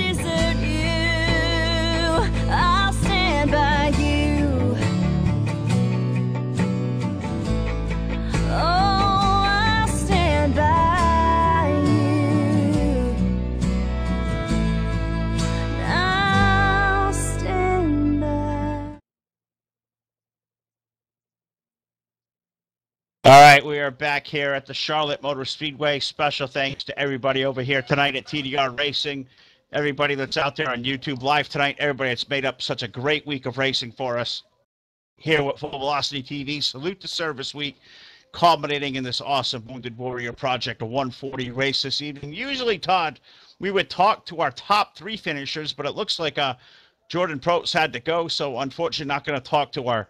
S5: All right, we are back here at the Charlotte Motor Speedway. Special thanks to everybody over here tonight at TDR Racing, everybody that's out there on YouTube Live tonight, everybody that's made up such a great week of racing for us here with Full Velocity TV. Salute to Service Week, culminating in this awesome Wounded Warrior Project, a 140 race this evening. Usually, Todd, we would talk to our top 3 finishers, but it looks like Jordan Probst had to go, so unfortunately not going to talk to our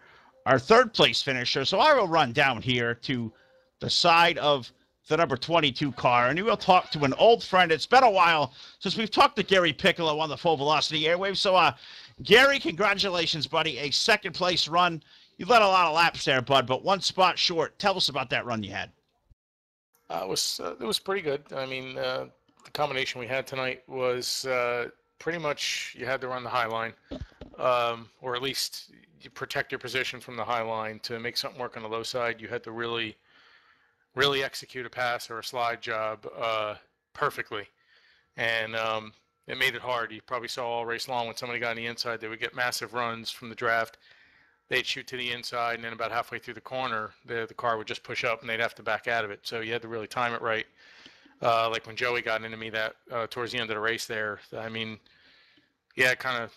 S5: third place finisher. So I will run down here to the side of the number 22 car, and we will talk to an old friend. It's been a while since we've talked to Gary Piccolo on the Full Velocity Airwaves. So, Gary, congratulations, buddy. A second place run. You led a lot of laps there, bud, but one spot short. Tell us about that run you had.
S10: It was pretty good. I mean, the combination we had tonight was pretty much you had to run the high line, or at least you protect your position from the high line. To make something work on the low side, you had to really execute a pass or a slide job perfectly, and it made it hard. You probably saw all race long when somebody got on the inside, they would get massive runs from the draft. They'd shoot to the inside, and then about halfway through the corner, the car would just push up, and they'd have to back out of it. So you had to really time it right. Like when Joey got into me that towards the end of the race there, I mean, yeah, kind of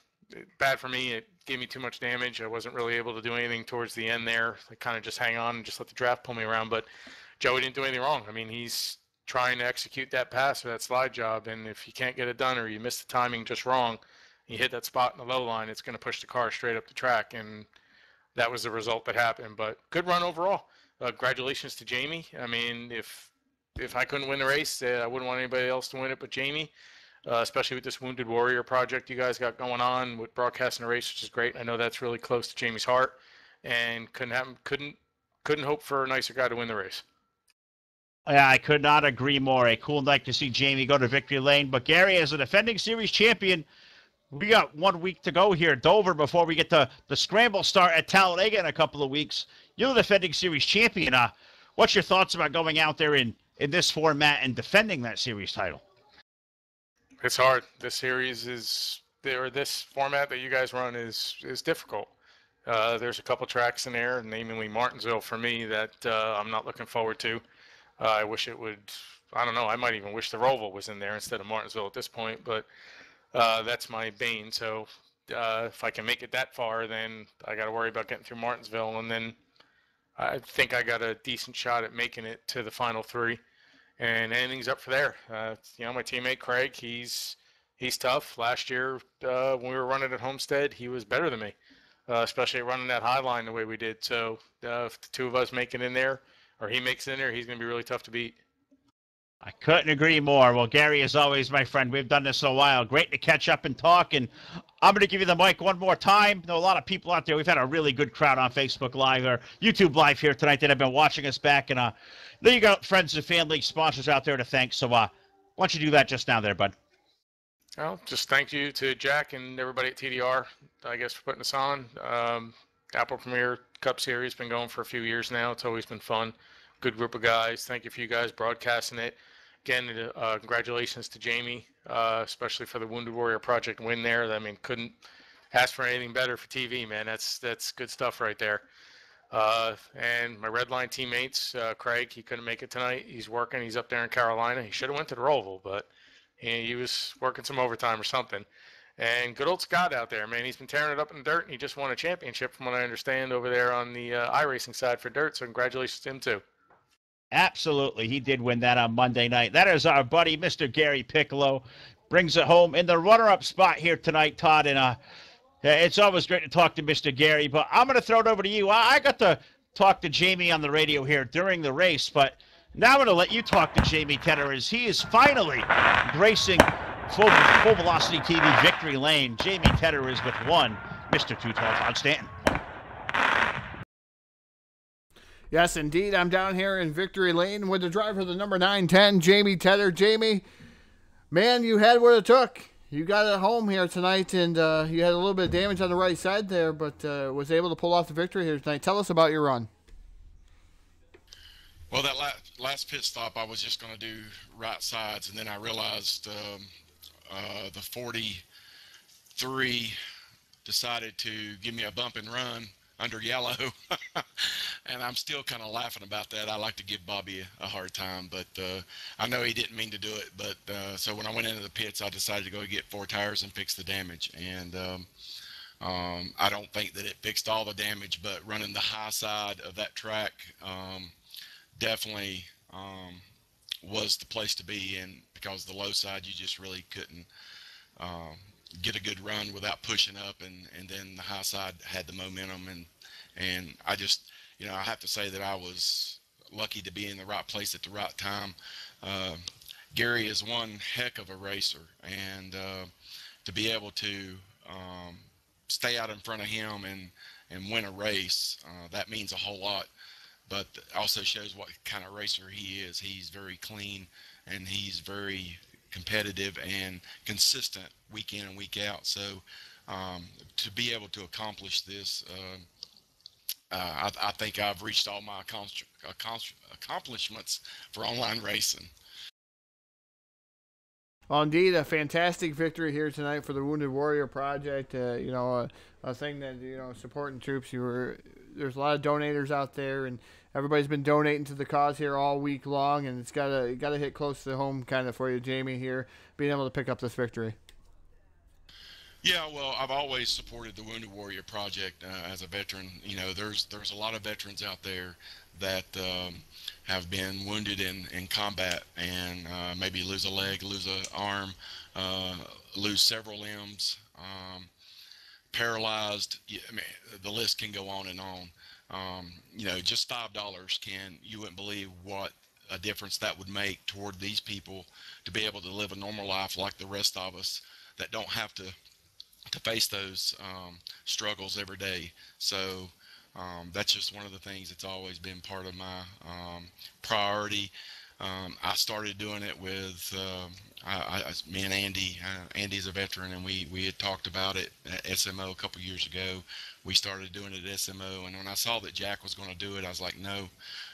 S10: bad for me. It gave me too much damage. I wasn't really able to do anything towards the end there. I kind of just hang on and just let the draft pull me around. But Joey didn't do anything wrong. I mean, he's trying to execute that pass or that slide job, and if you can't get it done or you miss the timing just wrong, you hit that spot in the low line, it's going to push the car straight up the track, and that was the result that happened. But good run overall. Congratulations to Jamie. I mean, if I couldn't win the race, I wouldn't want anybody else to win it but Jamie. Especially with this Wounded Warrior project you guys got going on with broadcasting a race, which is great. I know that's really close to Jamie's heart, and couldn't hope for a nicer guy to win the race.
S5: Yeah, I could not agree more. A cool night to see Jamie go to victory lane. But Gary, as a defending series champion, we got 1 week to go here at Dover before we get the scramble start at Talladega in a couple of weeks. You're the defending series champion. What's your thoughts about going out there in this format and defending that series title?
S10: It's hard. This series this format that you guys run is difficult. There's a couple tracks in there, namely Martinsville for me, that I'm not looking forward to. I wish it would. I don't know. I might even wish the Roval was in there instead of Martinsville at this point, but that's my bane. So if I can make it that far, then I got to worry about getting through Martinsville, and then I think I got a decent shot at making it to the final 3. And anything's up for there. My teammate Craig, he's tough. Last year when we were running at Homestead, he was better than me, especially running that high line the way we did. So if the two of us make it in there, or he makes it in there, he's going to be really tough to beat.
S5: I couldn't agree more. Well, Gary, as always, my friend, we've done this a while. Great to catch up and talk. And I'm going to give you the mic one more time. I know a lot of people out there. We've had a really good crowd on Facebook Live or YouTube Live here tonight that have been watching us back. And then you got friends and family, sponsors out there to thank. So why don't you do that just now there, bud?
S10: Well, just thank you to Jack and everybody at TDR, I guess, for putting us on. Apple Premier Cup Series been going for a few years now. It's always been fun. Good group of guys. Thank you for you guys broadcasting it. Again, congratulations to Jamie, especially for the Wounded Warrior Project win there. I mean, couldn't ask for anything better for TV, man. That's good stuff right there. And my Red Line teammates, Craig, he couldn't make it tonight. He's working. He's up there in Carolina. He should have went to the Roval, but he was working some overtime or something. And good old Scott out there, man. He's been tearing it up in the dirt, and he just won a championship, from what I understand, over there on the iRacing side for dirt. So congratulations to him, too.
S5: Absolutely. He did win that on Monday night. That is our buddy, Mr. Gary Piccolo. Brings it home in the runner-up spot here tonight, Todd. And it's always great to talk to Mr. Gary, but I'm going to throw it over to you. I got to talk to Jamie on the radio here during the race, but now I'm going to let you talk to Jamie Tedder as he is finally gracing Full Velocity TV victory lane. Jamie Tedder is with one, Mr. 212 Todd Stanton.
S6: Yes, indeed. I'm down here in victory lane with the driver of the number 910, Jamie Tedder. Jamie, man, you had what it took. You got it home here tonight, and you had a little bit of damage on the right side there, but was able to pull off the victory here tonight. Tell us about your run.
S8: Well, that last pit stop, I was just going to do right sides, and then I realized the 43 decided to give me a bump and run under yellow. and I'm still kind of laughing about that. I like to give Bobby a hard time, but I know he didn't mean to do it. But so when I went into the pits, I decided to go get 4 tires and fix the damage. And I don't think that it fixed all the damage, but running the high side of that track definitely was the place to be in, because the low side you just really couldn't get a good run without pushing up, and then the high side had the momentum, and I just, I have to say that I was lucky to be in the right place at the right time. Gary is one heck of a racer, and to be able to stay out in front of him and win a race, that means a whole lot. But also shows what kind of racer he is. He's very clean, and he's very competitive and consistent week in and week out. So to be able to accomplish this, I think I've reached all my accomplishments for online racing.
S6: Well, indeed, a fantastic victory here tonight for the Wounded Warrior Project. A thing that, supporting troops. There's a lot of donators out there, and everybody's been donating to the cause here all week long, and it's gotta hit close to home kind of for you, Jamie, here, being able to pick up this victory.
S8: Yeah, well, I've always supported the Wounded Warrior Project as a veteran. There's a lot of veterans out there that have been wounded in combat, and maybe lose a leg, lose an arm, lose several limbs, paralyzed. I mean, the list can go on and on. Just $5 you wouldn't believe what a difference that would make toward these people to be able to live a normal life like the rest of us that don't have to face those struggles every day. So that's just one of the things that's always been part of my priority. I started doing it with me and Andy. Andy's a veteran, and we had talked about it at SMO a couple years ago. We started doing it at SMO, and when I saw that Jack was going to do it, I was like, no,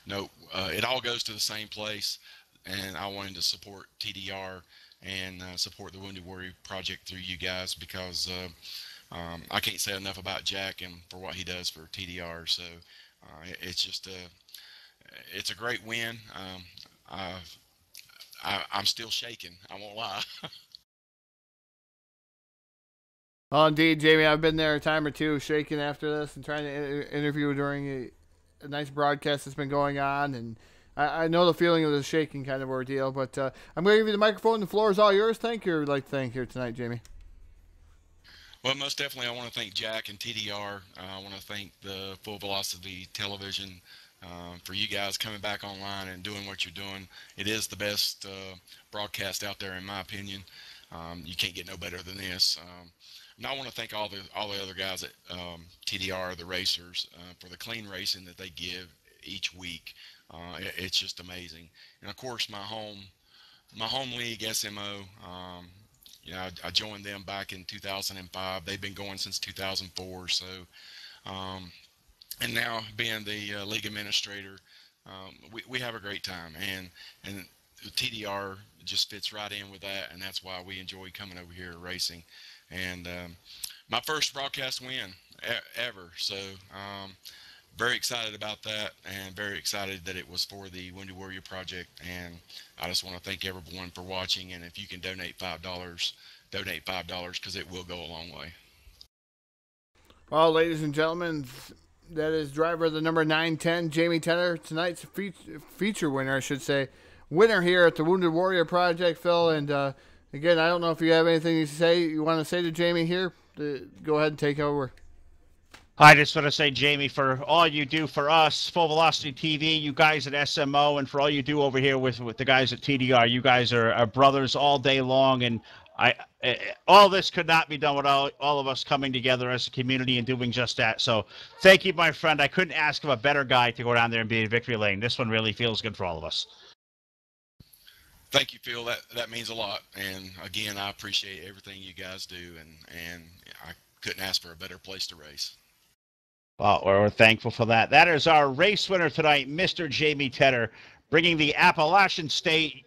S8: it all goes to the same place, and I wanted to support TDR and support the Wounded Warrior Project through you guys, because I can't say enough about Jack and for what he does for TDR. So it's just it's a great win. I'm still shaking, I won't lie.
S6: Well, indeed, Jamie, I've been there a time or two, shaking after this and trying to interview during a nice broadcast that's been going on, and I know the feeling of the shaking kind of ordeal, but I'm going to give you the microphone. The floor is all yours. Thank you. I'd like to thank here tonight, Jamie.
S8: Well, most definitely, I want to thank Jack and TDR. I want to thank the Full Velocity Television for you guys coming back online and doing what you're doing. It is the best broadcast out there, in my opinion. You can't get no better than this. And I want to thank all the other guys at TDR, the racers, for the clean racing that they give each week. It's just amazing. And of course, my home league, SMO. I joined them back in 2005. They've been going since 2004. So, and now being the league administrator, we have a great time, and TDR just fits right in with that, and that's why we enjoy coming over here racing. And my first broadcast win ever. So very excited about that, and very excited that it was for the Wounded Warrior Project. And I just want to thank everyone for watching, and if you can donate $5, donate $5, because it will go a long way.
S6: Well, ladies and gentlemen, that is driver of the number 910, Jamie Tenner, tonight's feature winner, I should say. Winner here at the Wounded Warrior Project, Phil. And again, I don't know if you have anything you want to say to Jamie here. Go ahead and take over.
S5: I just want to say, Jamie, for all you do for us, Full Velocity TV, you guys at SMO, and for all you do over here with the guys at TDR, you guys are brothers all day long, and all this could not be done without all of us coming together as a community and doing just that. So thank you, my friend. I couldn't ask of a better guy to go down there and be in victory lane. This one really feels good for all of us.
S8: Thank you, Phil. That means a lot. And again, I appreciate everything you guys do, and I couldn't ask for a better place to race.
S5: Well, we're thankful for that. That is our race winner tonight, Mr. Jamie Tedder, bringing the Appalachian State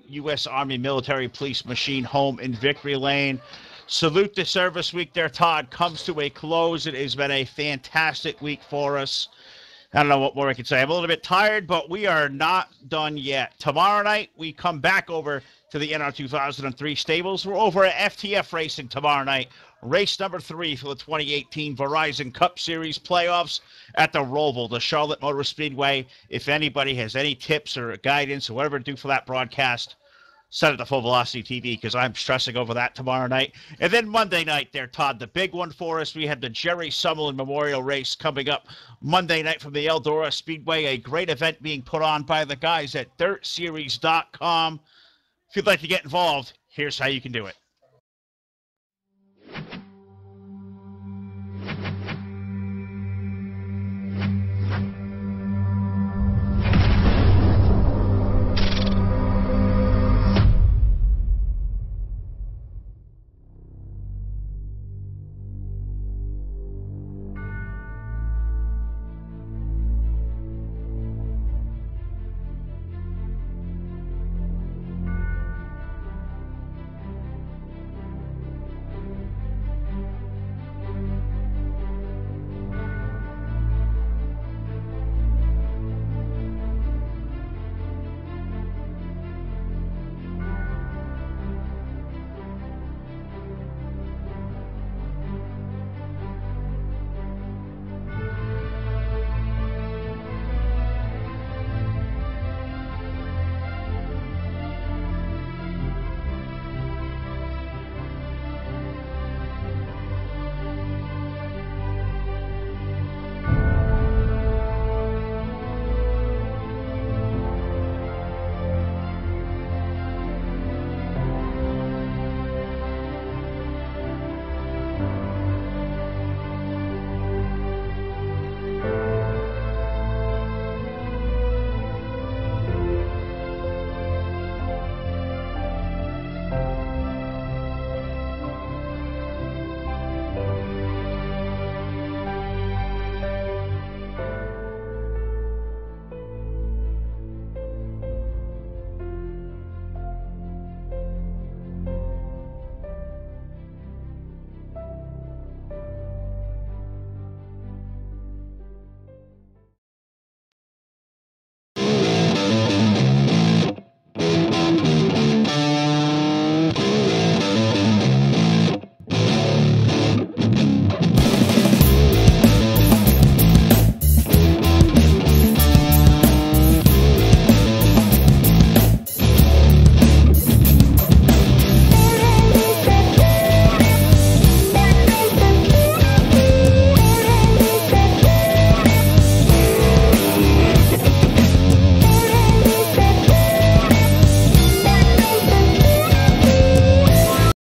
S5: U.S. Army Military Police machine home in victory lane. Salute the service week there, Todd, comes to a close. It has been a fantastic week for us. I don't know what more I can say. I'm a little bit tired, but we are not done yet. Tomorrow night, we come back over to the NR 2003 stables. We're over at FTF Racing tomorrow night. Race number 3 for the 2018 Verizon Cup Series playoffs at the Roval, the Charlotte Motor Speedway. If anybody has any tips or guidance or whatever to do for that broadcast, send it to Full Velocity TV because I'm stressing over that tomorrow night. And then Monday night there, Todd, the big one for us. We have the Jerry Summerlin Memorial Race coming up Monday night from the Eldora Speedway, a great event being put on by the guys at DirtSeries.com. If you'd like to get involved, here's how you can do it.